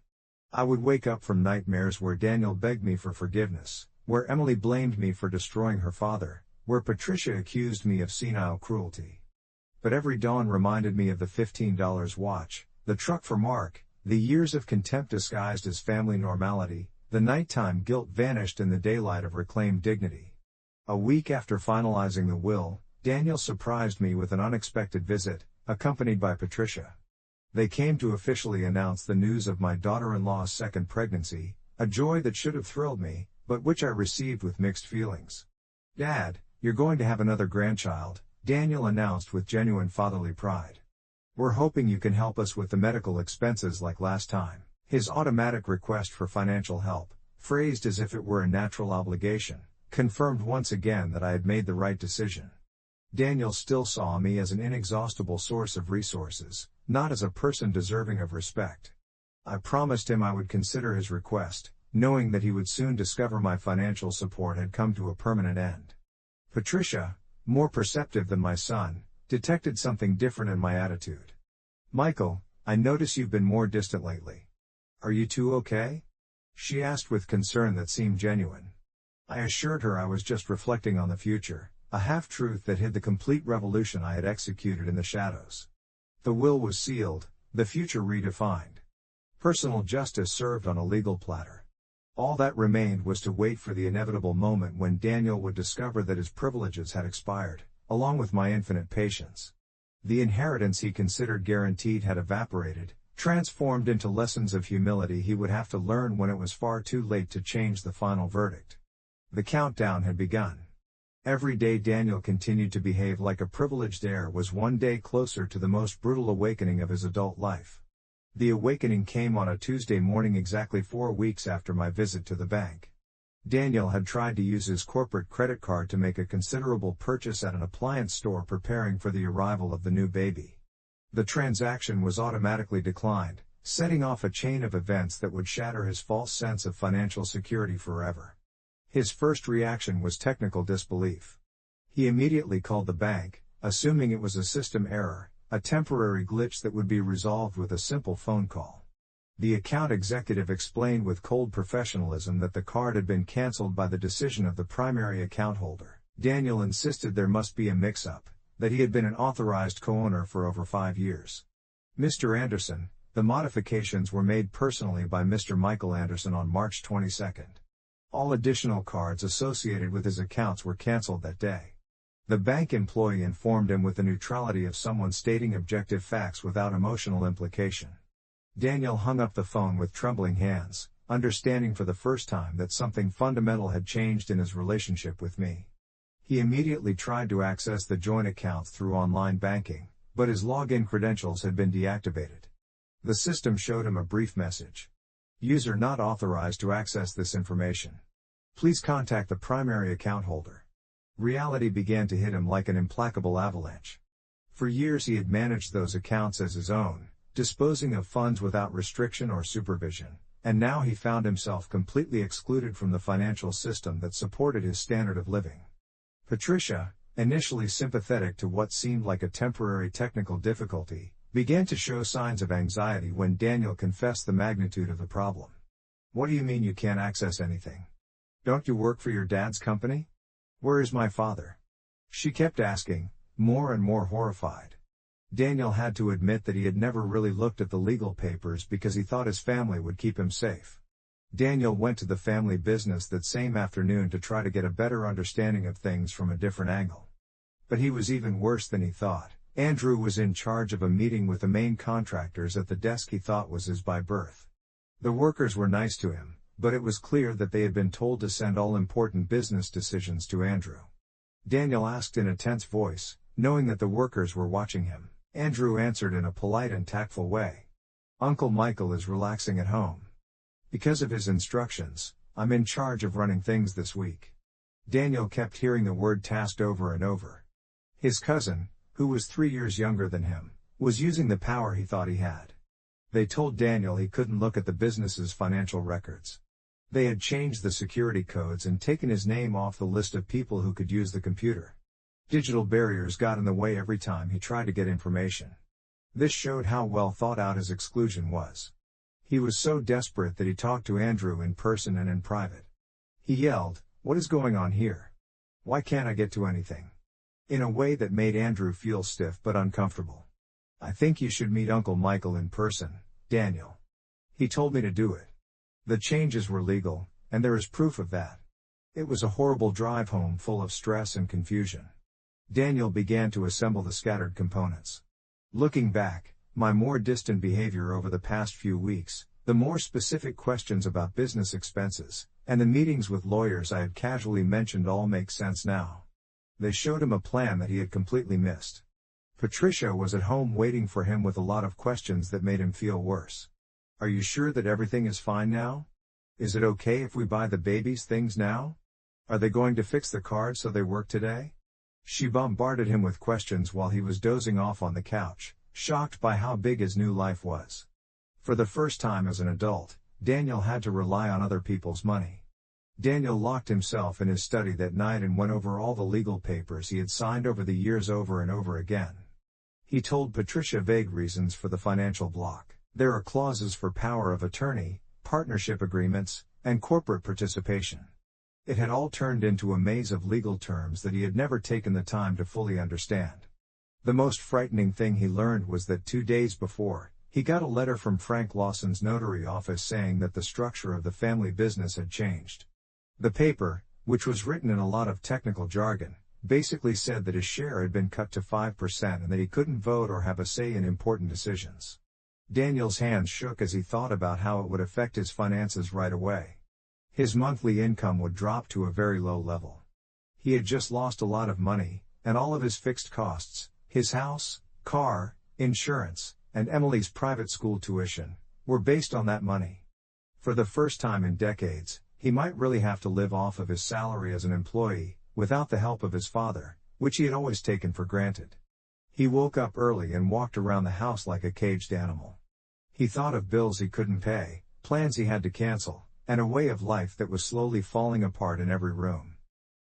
I would wake up from nightmares where Daniel begged me for forgiveness, where Emily blamed me for destroying her father, where Patricia accused me of senile cruelty. But every dawn reminded me of the $15 watch, the truck for Mark, the years of contempt disguised as family normality, the nighttime guilt vanished in the daylight of reclaimed dignity. A week after finalizing the will, Daniel surprised me with an unexpected visit, accompanied by Patricia. They came to officially announce the news of my daughter-in-law's second pregnancy, a joy that should have thrilled me, but which I received with mixed feelings. "Dad, you're going to have another grandchild," Daniel announced with genuine fatherly pride. "We're hoping you can help us with the medical expenses like last time." His automatic request for financial help, phrased as if it were a natural obligation, confirmed once again that I had made the right decision. Daniel still saw me as an inexhaustible source of resources, not as a person deserving of respect. I promised him I would consider his request, knowing that he would soon discover my financial support had come to a permanent end. Patricia, more perceptive than my son, detected something different in my attitude. "Michael, I notice you've been more distant lately. Are you two okay?" she asked with concern that seemed genuine. I assured her I was just reflecting on the future, a half-truth that hid the complete revolution I had executed in the shadows. The will was sealed, the future redefined. Personal justice served on a legal platter. All that remained was to wait for the inevitable moment when Daniel would discover that his privileges had expired, along with my infinite patience. The inheritance he considered guaranteed had evaporated, transformed into lessons of humility he would have to learn when it was far too late to change the final verdict. The countdown had begun. Every day Daniel continued to behave like a privileged heir was one day closer to the most brutal awakening of his adult life. The awakening came on a Tuesday morning exactly 4 weeks after my visit to the bank. Daniel had tried to use his corporate credit card to make a considerable purchase at an appliance store preparing for the arrival of the new baby. The transaction was automatically declined, setting off a chain of events that would shatter his false sense of financial security forever. His first reaction was technical disbelief. He immediately called the bank, assuming it was a system error, a temporary glitch that would be resolved with a simple phone call. The account executive explained with cold professionalism that the card had been canceled by the decision of the primary account holder. Daniel insisted there must be a mix-up, that he had been an authorized co-owner for over 5 years. "Mr. Anderson, the modifications were made personally by Mr. Michael Anderson on March 22. All additional cards associated with his accounts were canceled that day." The bank employee informed him with the neutrality of someone stating objective facts without emotional implication. Daniel hung up the phone with trembling hands, understanding for the first time that something fundamental had changed in his relationship with me. He immediately tried to access the joint accounts through online banking, but his login credentials had been deactivated. The system showed him a brief message. User not authorized to access this information. Please contact the primary account holder. Reality began to hit him like an implacable avalanche. For years he had managed those accounts as his own, disposing of funds without restriction or supervision, and now he found himself completely excluded from the financial system that supported his standard of living. Patricia, initially sympathetic to what seemed like a temporary technical difficulty, began to show signs of anxiety when Daniel confessed the magnitude of the problem. What do you mean you can't access anything? Don't you work for your dad's company? Where is my father? She kept asking, more and more horrified. Daniel had to admit that he had never really looked at the legal papers because he thought his family would keep him safe. Daniel went to the family business that same afternoon to try to get a better understanding of things from a different angle. But he was even worse than he thought. Andrew was in charge of a meeting with the main contractors at the desk he thought was his by birth. The workers were nice to him, but it was clear that they had been told to send all important business decisions to Andrew. Daniel asked in a tense voice, knowing that the workers were watching him. Andrew answered in a polite and tactful way. Uncle Michael is relaxing at home. Because of his instructions, I'm in charge of running things this week. Daniel kept hearing the word tasked over and over. His cousin, who was 3 years younger than him, was using the power he thought he had. They told Daniel he couldn't look at the business's financial records. They had changed the security codes and taken his name off the list of people who could use the computer. Digital barriers got in the way every time he tried to get information. This showed how well thought out his exclusion was. He was so desperate that he talked to Andrew in person and in private. He yelled, "What is going on here? Why can't I get to anything?" in a way that made Andrew feel stiff but uncomfortable. "I think you should meet Uncle Michael in person, Daniel. He told me to do it. The changes were legal, and there is proof of that." It was a horrible drive home full of stress and confusion. Daniel began to assemble the scattered components. Looking back, my more distant behavior over the past few weeks, the more specific questions about business expenses, and the meetings with lawyers I had casually mentioned all make sense now. They showed him a plan that he had completely missed. Patricia was at home waiting for him with a lot of questions that made him feel worse. "Are you sure that everything is fine now? Is it okay if we buy the babies things now? Are they going to fix the cars so they work today?" She bombarded him with questions while he was dozing off on the couch, shocked by how big his new life was. For the first time as an adult, Daniel had to rely on other people's money. Daniel locked himself in his study that night and went over all the legal papers he had signed over the years over and over again. He told Patricia vague reasons for the financial block. There are clauses for power of attorney, partnership agreements, and corporate participation. It had all turned into a maze of legal terms that he had never taken the time to fully understand. The most frightening thing he learned was that 2 days before, he got a letter from Frank Lawson's notary office saying that the structure of the family business had changed. The paper, which was written in a lot of technical jargon, basically said that his share had been cut to 5% and that he couldn't vote or have a say in important decisions. Daniel's hands shook as he thought about how it would affect his finances right away. His monthly income would drop to a very low level. He had just lost a lot of money, and all of his fixed costs, his house, car, insurance, and Emily's private school tuition, were based on that money. For the first time in decades, he might really have to live off of his salary as an employee, without the help of his father, which he had always taken for granted. He woke up early and walked around the house like a caged animal. He thought of bills he couldn't pay, plans he had to cancel, and a way of life that was slowly falling apart in every room.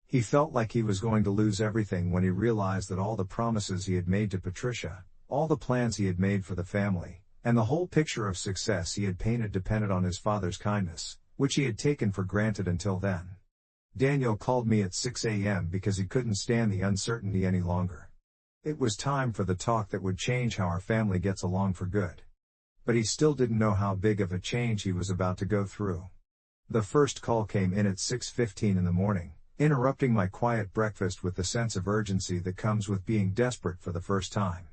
He felt like he was going to lose everything when he realized that all the promises he had made to Patricia, all the plans he had made for the family, and the whole picture of success he had painted depended on his father's kindness, which he had taken for granted until then. Daniel called me at 6 a.m. because he couldn't stand the uncertainty any longer. It was time for the talk that would change how our family gets along for good. But he still didn't know how big of a change he was about to go through. The first call came in at 6:15 in the morning, interrupting my quiet breakfast with the sense of urgency that comes with being desperate for the first time.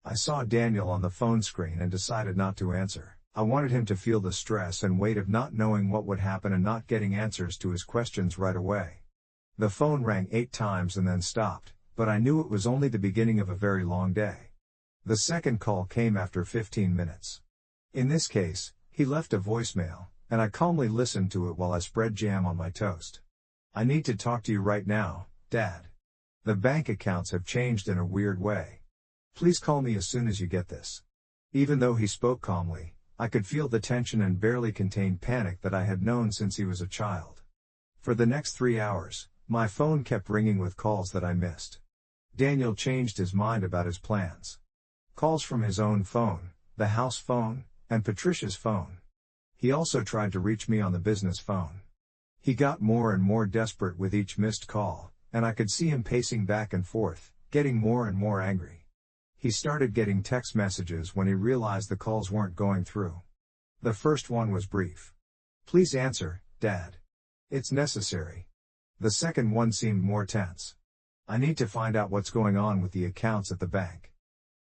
I saw Daniel on the phone screen and decided not to answer. I wanted him to feel the stress and weight of not knowing what would happen and not getting answers to his questions right away. The phone rang 8 times and then stopped, but I knew it was only the beginning of a very long day. The second call came after 15 minutes. In this case, he left a voicemail, and I calmly listened to it while I spread jam on my toast. "I need to talk to you right now, Dad. The bank accounts have changed in a weird way. Please call me as soon as you get this." Even though he spoke calmly, I could feel the tension and barely contained panic that I had known since he was a child. For the next 3 hours, my phone kept ringing with calls that I missed. Daniel changed his mind about his plans. Calls from his own phone, the house phone, and Patricia's phone. He also tried to reach me on the business phone. He got more and more desperate with each missed call, and I could see him pacing back and forth, getting more and more angry. He started getting text messages when he realized the calls weren't going through. The first one was brief. "Please answer, Dad. It's necessary." The second one seemed more tense. "I need to find out what's going on with the accounts at the bank."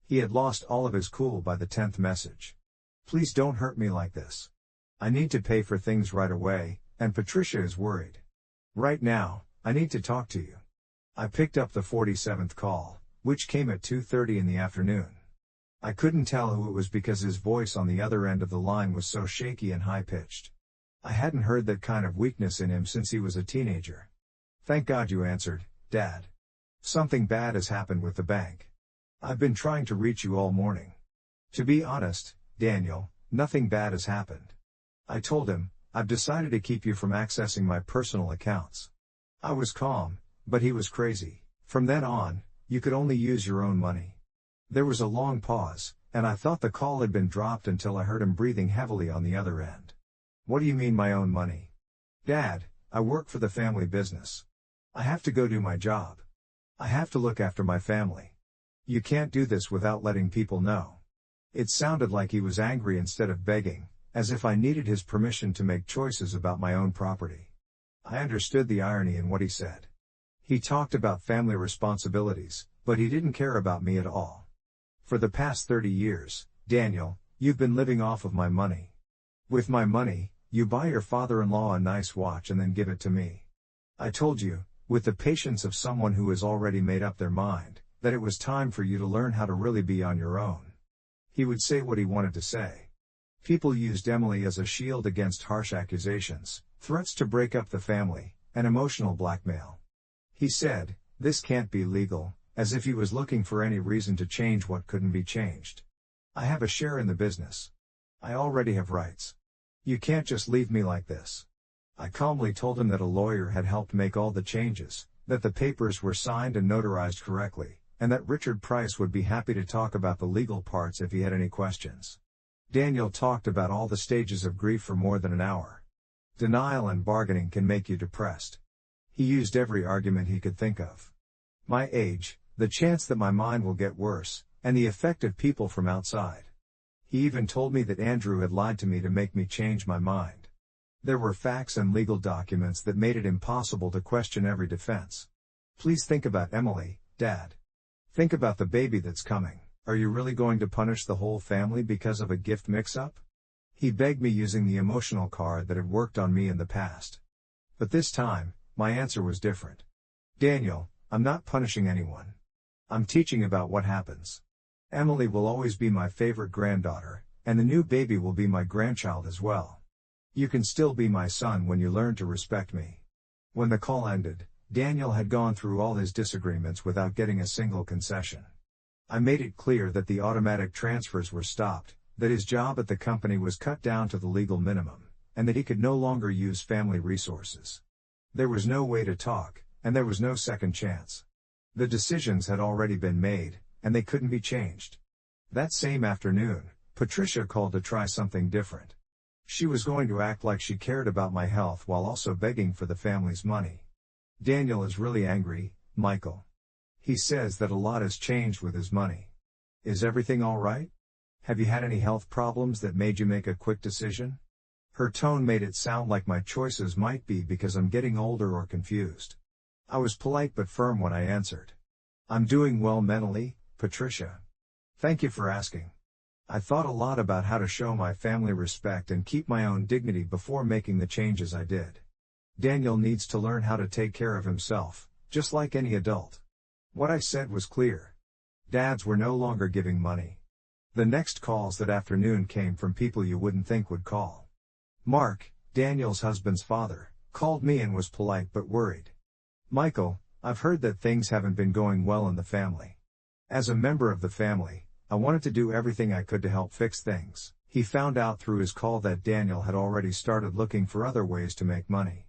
He had lost all of his cool by the 10th message. "Please don't hurt me like this. I need to pay for things right away, and Patricia is worried. Right now, I need to talk to you." I picked up the 47th call, which came at 2:30 in the afternoon. I couldn't tell who it was because his voice on the other end of the line was so shaky and high-pitched. I hadn't heard that kind of weakness in him since he was a teenager. "Thank God you answered, Dad. Something bad has happened with the bank. I've been trying to reach you all morning." "To be honest, Daniel, nothing bad has happened." I told him, "I've decided to keep you from accessing my personal accounts." I was calm, but he was crazy. "From then on, you could only use your own money." There was a long pause, and I thought the call had been dropped until I heard him breathing heavily on the other end. "What do you mean my own money?" "Dad, I work for the family business. I have to go do my job. I have to look after my family. You can't do this without letting people know." It sounded like he was angry instead of begging, as if I needed his permission to make choices about my own property. I understood the irony in what he said. He talked about family responsibilities, but he didn't care about me at all. "For the past 30 years, Daniel, you've been living off of my money. With my money, you buy your father-in-law a nice watch and then give it to me. I told you, with the patience of someone who has already made up their mind, that it was time for you to learn how to really be on your own." He would say what he wanted to say. People used Emily as a shield against harsh accusations, threats to break up the family, and emotional blackmail. He said, "This can't be legal," as if he was looking for any reason to change what couldn't be changed. "I have a share in the business. I already have rights. You can't just leave me like this." I calmly told him that a lawyer had helped make all the changes, that the papers were signed and notarized correctly, and that Richard Price would be happy to talk about the legal parts if he had any questions. Daniel talked about all the stages of grief for more than an hour. Denial and bargaining can make you depressed. He used every argument he could think of. My age, the chance that my mind will get worse, and the effect of people from outside. He even told me that Andrew had lied to me to make me change my mind. There were facts and legal documents that made it impossible to question every defense. "Please think about Emily, Dad. Think about the baby that's coming. Are you really going to punish the whole family because of a gift mix-up?" He begged me using the emotional card that had worked on me in the past. But this time, my answer was different. "Daniel, I'm not punishing anyone. I'm teaching about what happens. Emily will always be my favorite granddaughter, and the new baby will be my grandchild as well. You can still be my son when you learn to respect me." When the call ended, Daniel had gone through all his disagreements without getting a single concession. I made it clear that the automatic transfers were stopped, that his job at the company was cut down to the legal minimum, and that he could no longer use family resources. There was no way to talk, and there was no second chance. The decisions had already been made, and they couldn't be changed. That same afternoon, Patricia called to try something different. She was going to act like she cared about my health while also begging for the family's money. "Daniel is really angry, Michael. He says that a lot has changed with his money. Is everything all right? Have you had any health problems that made you make a quick decision?" Her tone made it sound like my choices might be because I'm getting older or confused. I was polite but firm when I answered. I'm doing well mentally, Patricia. Thank you for asking. I thought a lot about how to show my family respect and keep my own dignity before making the changes I did. Daniel needs to learn how to take care of himself, just like any adult. What I said was clear. Dads were no longer giving money. The next calls that afternoon came from people you wouldn't think would call. Mark, Daniel's husband's father, called me and was polite but worried. Michael, I've heard that things haven't been going well in the family. As a member of the family, I wanted to do everything I could to help fix things. He found out through his call that Daniel had already started looking for other ways to make money.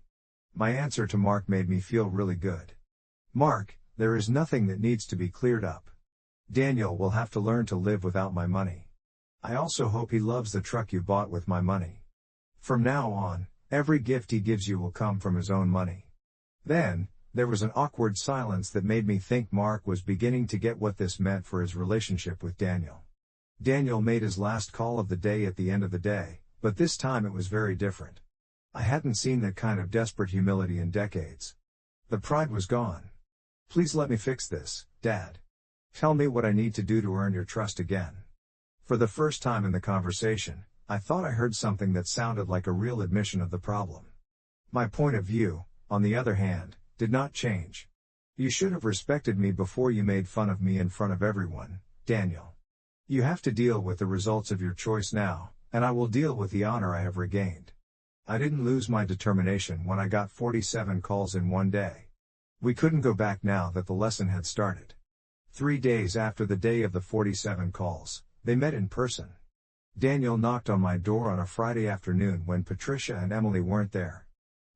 My answer to Mark made me feel really good. Mark, there is nothing that needs to be cleared up. Daniel will have to learn to live without my money. I also hope he loves the truck you bought with my money. From now on, every gift he gives you will come from his own money. Then, there was an awkward silence that made me think Mark was beginning to get what this meant for his relationship with Daniel. Daniel made his last call of the day at the end of the day, but this time it was very different. I hadn't seen that kind of desperate humility in decades. The pride was gone. Please let me fix this, Dad. Tell me what I need to do to earn your trust again. For the first time in the conversation, I thought I heard something that sounded like a real admission of the problem. My point of view, on the other hand, did not change. You should have respected me before you made fun of me in front of everyone, Daniel. You have to deal with the results of your choice now, and I will deal with the honor I have regained. I didn't lose my determination when I got 47 calls in one day. We couldn't go back now that the lesson had started. 3 days after the day of the 47 calls, they met in person. Daniel knocked on my door on a Friday afternoon when Patricia and Emily weren't there.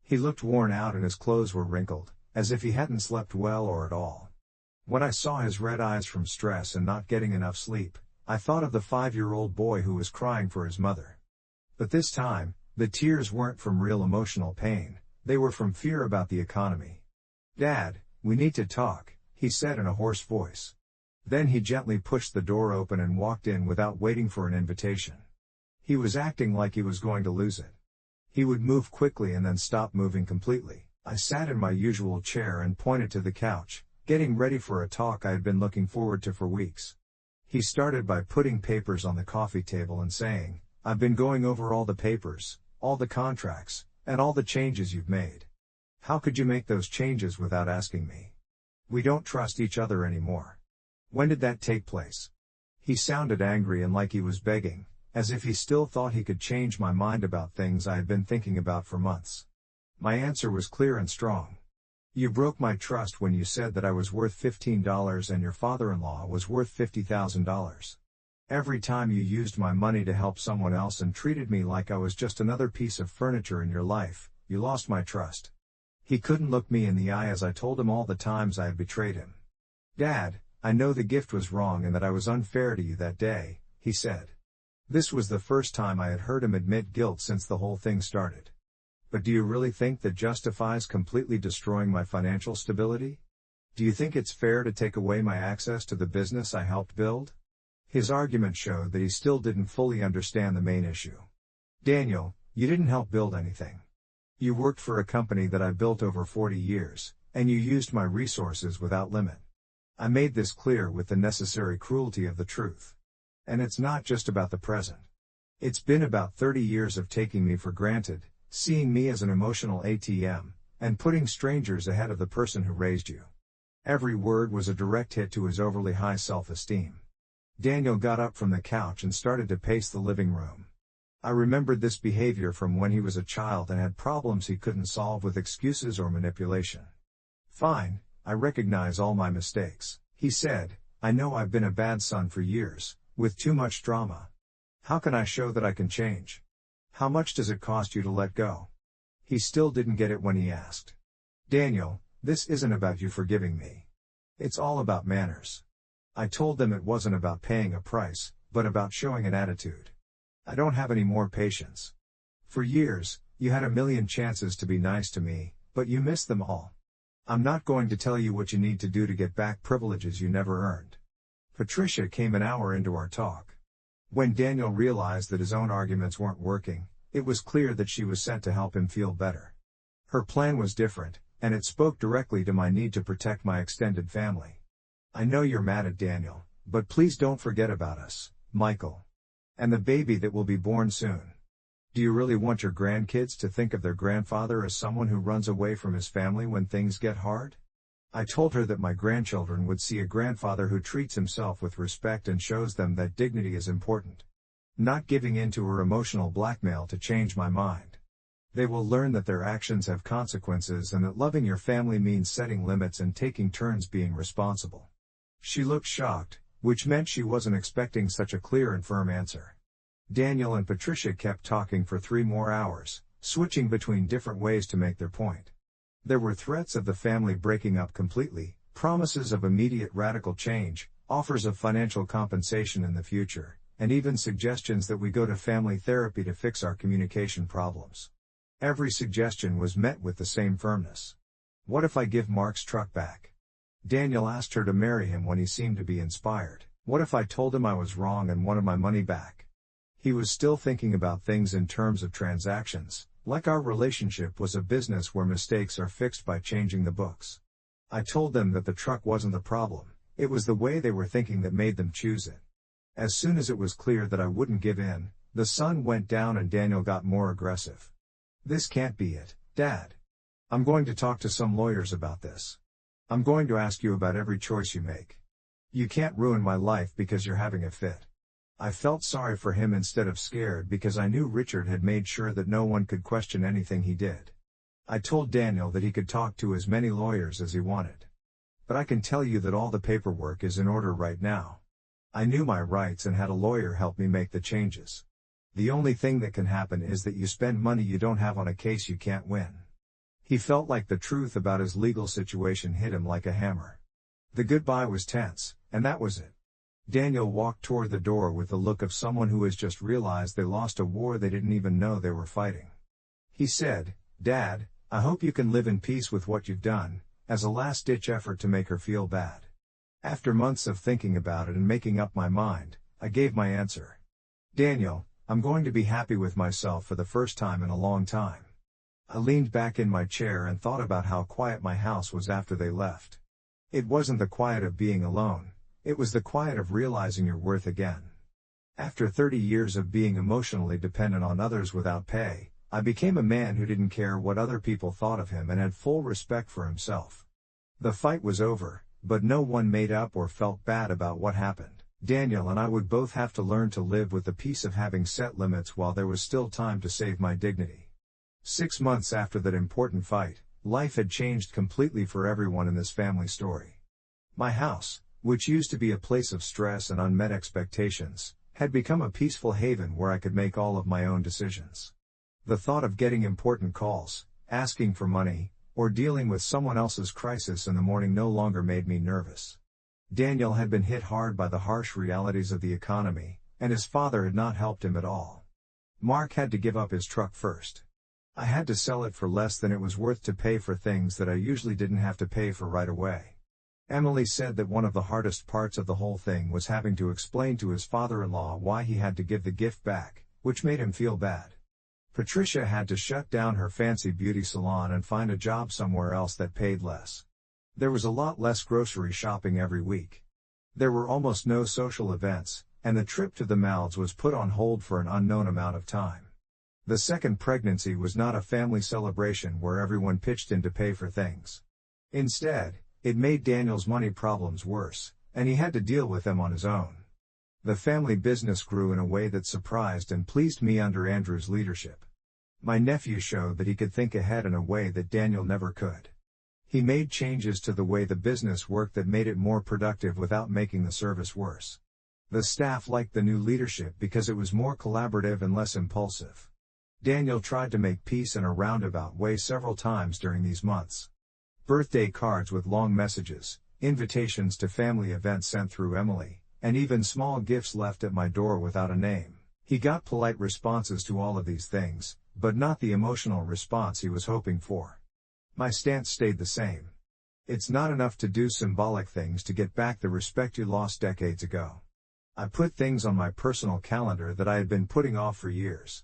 He looked worn out and his clothes were wrinkled, as if he hadn't slept well or at all. When I saw his red eyes from stress and not getting enough sleep, I thought of the 5-year-old boy who was crying for his mother. But this time, the tears weren't from real emotional pain, they were from fear about the economy. Dad, we need to talk, he said in a hoarse voice. Then he gently pushed the door open and walked in without waiting for an invitation. He was acting like he was going to lose it. He would move quickly and then stop moving completely. I sat in my usual chair and pointed to the couch, getting ready for a talk I had been looking forward to for weeks. He started by putting papers on the coffee table and saying, I've been going over all the papers, all the contracts, and all the changes you've made. How could you make those changes without asking me? We don't trust each other anymore. When did that take place? He sounded angry and like he was begging, as if he still thought he could change my mind about things I had been thinking about for months. My answer was clear and strong. You broke my trust when you said that I was worth $15 and your father-in-law was worth $50,000. Every time you used my money to help someone else and treated me like I was just another piece of furniture in your life, you lost my trust. He couldn't look me in the eye as I told him all the times I had betrayed him. Dad, I know the gift was wrong and that I was unfair to you that day, he said. This was the first time I had heard him admit guilt since the whole thing started. But do you really think that justifies completely destroying my financial stability? Do you think it's fair to take away my access to the business I helped build? His argument showed that he still didn't fully understand the main issue. Daniel, you didn't help build anything. You worked for a company that I built over 40 years, and you used my resources without limit. I made this clear with the necessary cruelty of the truth. And it's not just about the present. It's been about 30 years of taking me for granted, seeing me as an emotional ATM, and putting strangers ahead of the person who raised you. Every word was a direct hit to his overly high self-esteem. Daniel got up from the couch and started to pace the living room. I remembered this behavior from when he was a child and had problems he couldn't solve with excuses or manipulation. Fine, I recognize all my mistakes, he said. I know I've been a bad son for years, with too much drama. How can I show that I can change? How much does it cost you to let go? He still didn't get it when he asked. Daniel, this isn't about you forgiving me. It's all about manners. I told them it wasn't about paying a price, but about showing an attitude. I don't have any more patience. For years, you had a million chances to be nice to me, but you missed them all. I'm not going to tell you what you need to do to get back privileges you never earned. Patricia came an hour into our talk. When Daniel realized that his own arguments weren't working, it was clear that she was sent to help him feel better. Her plan was different, and it spoke directly to my need to protect my extended family. I know you're mad at Daniel, but please don't forget about us, Michael. And the baby that will be born soon. Do you really want your grandkids to think of their grandfather as someone who runs away from his family when things get hard? I told her that my grandchildren would see a grandfather who treats himself with respect and shows them that dignity is important. Not giving in to her emotional blackmail to change my mind. They will learn that their actions have consequences and that loving your family means setting limits and taking turns being responsible. She looked shocked, which meant she wasn't expecting such a clear and firm answer. Daniel and Patricia kept talking for 3 more hours, switching between different ways to make their point. There were threats of the family breaking up completely, promises of immediate radical change, offers of financial compensation in the future, and even suggestions that we go to family therapy to fix our communication problems. Every suggestion was met with the same firmness. What if I give Mark's truck back? Daniel asked her to marry him when he seemed to be inspired. What if I told him I was wrong and wanted my money back? He was still thinking about things in terms of transactions, like our relationship was a business where mistakes are fixed by changing the books. I told them that the truck wasn't the problem, it was the way they were thinking that made them choose it. As soon as it was clear that I wouldn't give in, the sun went down and Daniel got more aggressive. This can't be it, Dad. I'm going to talk to some lawyers about this. I'm going to ask you about every choice you make. You can't ruin my life because you're having a fit. I felt sorry for him instead of scared because I knew Richard had made sure that no one could question anything he did. I told Daniel that he could talk to as many lawyers as he wanted. But I can tell you that all the paperwork is in order right now. I knew my rights and had a lawyer help me make the changes. The only thing that can happen is that you spend money you don't have on a case you can't win. He felt like the truth about his legal situation hit him like a hammer. The goodbye was tense, and that was it. Daniel walked toward the door with the look of someone who has just realized they lost a war they didn't even know they were fighting. He said, "Dad, I hope you can live in peace with what you've done," as a last-ditch effort to make her feel bad. After months of thinking about it and making up my mind, I gave my answer. "Daniel, I'm going to be happy with myself for the first time in a long time." I leaned back in my chair and thought about how quiet my house was after they left. It wasn't the quiet of being alone. It was the quiet of realizing your worth again. After 30 years of being emotionally dependent on others without pay, I became a man who didn't care what other people thought of him and had full respect for himself. The fight was over, but no one made up or felt bad about what happened. Daniel and I would both have to learn to live with the peace of having set limits while there was still time to save my dignity. 6 months after that important fight, life had changed completely for everyone in this family story. My house, which used to be a place of stress and unmet expectations, had become a peaceful haven where I could make all of my own decisions. The thought of getting important calls, asking for money, or dealing with someone else's crisis in the morning no longer made me nervous. Daniel had been hit hard by the harsh realities of the economy, and his father had not helped him at all. Mark had to give up his truck first. I had to sell it for less than it was worth to pay for things that I usually didn't have to pay for right away. Emily said that one of the hardest parts of the whole thing was having to explain to his father-in-law why he had to give the gift back, which made him feel bad. Patricia had to shut down her fancy beauty salon and find a job somewhere else that paid less. There was a lot less grocery shopping every week. There were almost no social events, and the trip to the Malds was put on hold for an unknown amount of time. The second pregnancy was not a family celebration where everyone pitched in to pay for things. Instead, it made Daniel's money problems worse, and he had to deal with them on his own. The family business grew in a way that surprised and pleased me under Andrew's leadership. My nephew showed that he could think ahead in a way that Daniel never could. He made changes to the way the business worked that made it more productive without making the service worse. The staff liked the new leadership because it was more collaborative and less impulsive. Daniel tried to make peace in a roundabout way several times during these months. Birthday cards with long messages, invitations to family events sent through Emily, and even small gifts left at my door without a name. He got polite responses to all of these things, but not the emotional response he was hoping for. My stance stayed the same. It's not enough to do symbolic things to get back the respect you lost decades ago. I put things on my personal calendar that I had been putting off for years.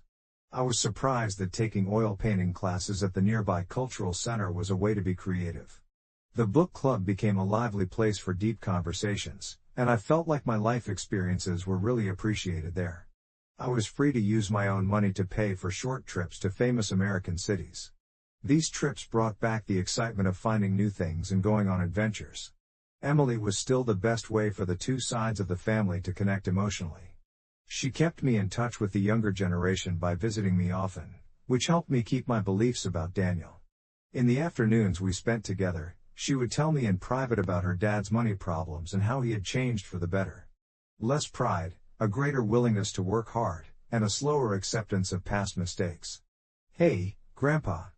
I was surprised that taking oil painting classes at the nearby cultural center was a way to be creative. The book club became a lively place for deep conversations, and I felt like my life experiences were really appreciated there. I was free to use my own money to pay for short trips to famous American cities. These trips brought back the excitement of finding new things and going on adventures. Emily was still the best way for the two sides of the family to connect emotionally. She kept me in touch with the younger generation by visiting me often, which helped me keep my beliefs about Daniel. In the afternoons we spent together, she would tell me in private about her dad's money problems and how he had changed for the better. Less pride, a greater willingness to work hard, and a slower acceptance of past mistakes. "Hey, Grandpa.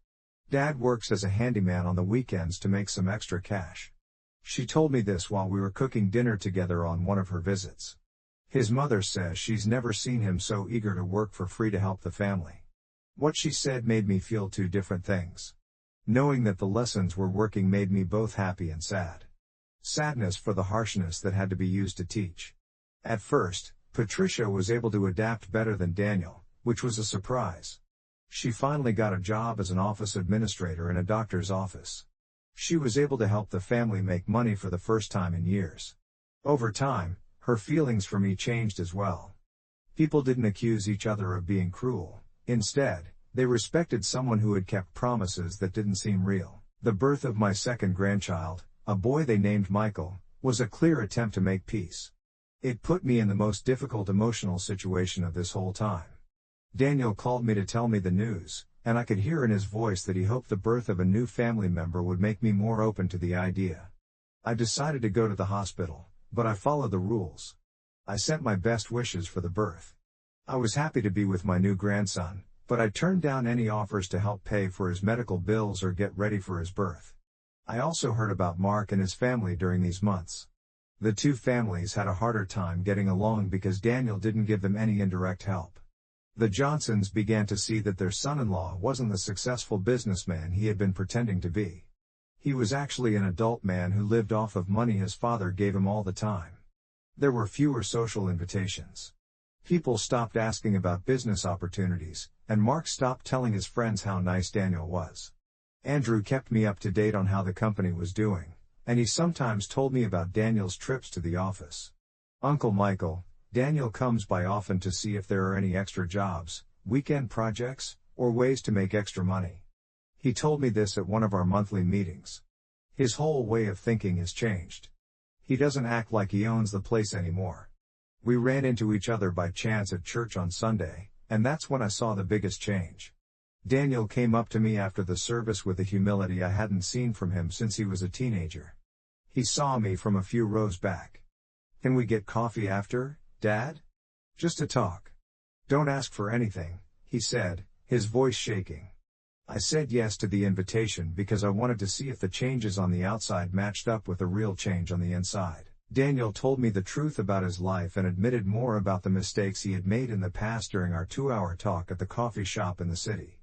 Dad works as a handyman on the weekends to make some extra cash." She told me this while we were cooking dinner together on one of her visits. His mother says she's never seen him so eager to work for free to help the family. What she said made me feel two different things. Knowing that the lessons were working made me both happy and sad. Sadness for the harshness that had to be used to teach. At first, Patricia was able to adapt better than Daniel, which was a surprise. She finally got a job as an office administrator in a doctor's office. She was able to help the family make money for the first time in years. Over time, her feelings for me changed as well. People didn't accuse each other of being cruel. Instead, they respected someone who had kept promises that didn't seem real. The birth of my second grandchild, a boy they named Michael, was a clear attempt to make peace. It put me in the most difficult emotional situation of this whole time. Daniel called me to tell me the news, and I could hear in his voice that he hoped the birth of a new family member would make me more open to the idea. I decided to go to the hospital, but I followed the rules. I sent my best wishes for the birth. I was happy to be with my new grandson, but I turned down any offers to help pay for his medical bills or get ready for his birth. I also heard about Mark and his family during these months. The two families had a harder time getting along because Daniel didn't give them any indirect help. The Johnsons began to see that their son-in-law wasn't the successful businessman he had been pretending to be. He was actually an adult man who lived off of money his father gave him all the time. There were fewer social invitations. People stopped asking about business opportunities, and Mark stopped telling his friends how nice Daniel was. Andrew kept me up to date on how the company was doing, and he sometimes told me about Daniel's trips to the office. Uncle Michael, Daniel comes by often to see if there are any extra jobs, weekend projects, or ways to make extra money. He told me this at one of our monthly meetings. His whole way of thinking has changed. He doesn't act like he owns the place anymore. We ran into each other by chance at church on Sunday, and that's when I saw the biggest change. Daniel came up to me after the service with a humility I hadn't seen from him since he was a teenager. He saw me from a few rows back. "Can we get coffee after, Dad? Just to talk." "Don't ask for anything," he said, his voice shaking. I said yes to the invitation because I wanted to see if the changes on the outside matched up with the real change on the inside. Daniel told me the truth about his life and admitted more about the mistakes he had made in the past during our 2-hour talk at the coffee shop in the city.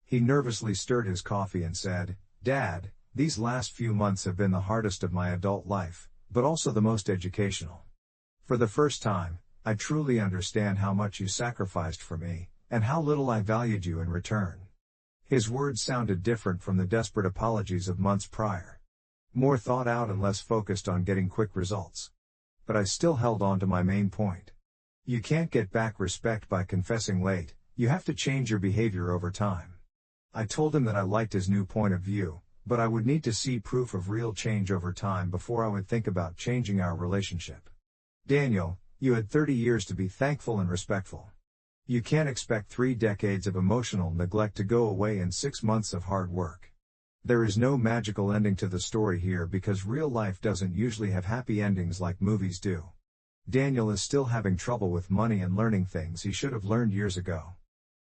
He nervously stirred his coffee and said, "Dad, these last few months have been the hardest of my adult life, but also the most educational. For the first time, I truly understand how much you sacrificed for me, and how little I valued you in return." His words sounded different from the desperate apologies of months prior. More thought out and less focused on getting quick results. But I still held on to my main point. You can't get back respect by confessing late, you have to change your behavior over time. I told him that I liked his new point of view, but I would need to see proof of real change over time before I would think about changing our relationship. "Daniel, you had 30 years to be thankful and respectful. You can't expect 3 decades of emotional neglect to go away in 6 months of hard work. There is no magical ending to the story here because real life doesn't usually have happy endings like movies do. Daniel is still having trouble with money and learning things he should have learned years ago.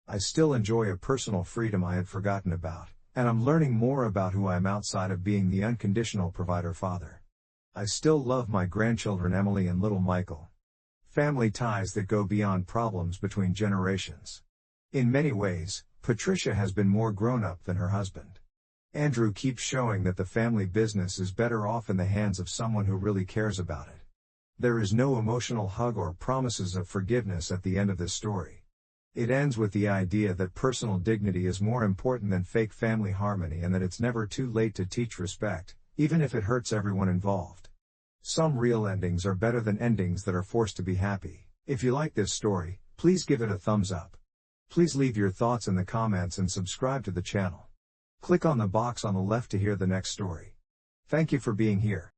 I still enjoy a personal freedom I had forgotten about, and I'm learning more about who I am outside of being the unconditional provider father. I still love my grandchildren Emily and little Michael. Family ties that go beyond problems between generations. In many ways, Patricia has been more grown up than her husband. Andrew keeps showing that the family business is better off in the hands of someone who really cares about it. There is no emotional hug or promises of forgiveness at the end of this story. It ends with the idea that personal dignity is more important than fake family harmony and that it's never too late to teach respect, even if it hurts everyone involved. Some real endings are better than endings that are forced to be happy. If you like this story, please give it a thumbs up. Please leave your thoughts in the comments and subscribe to the channel. Click on the box on the left to hear the next story. Thank you for being here.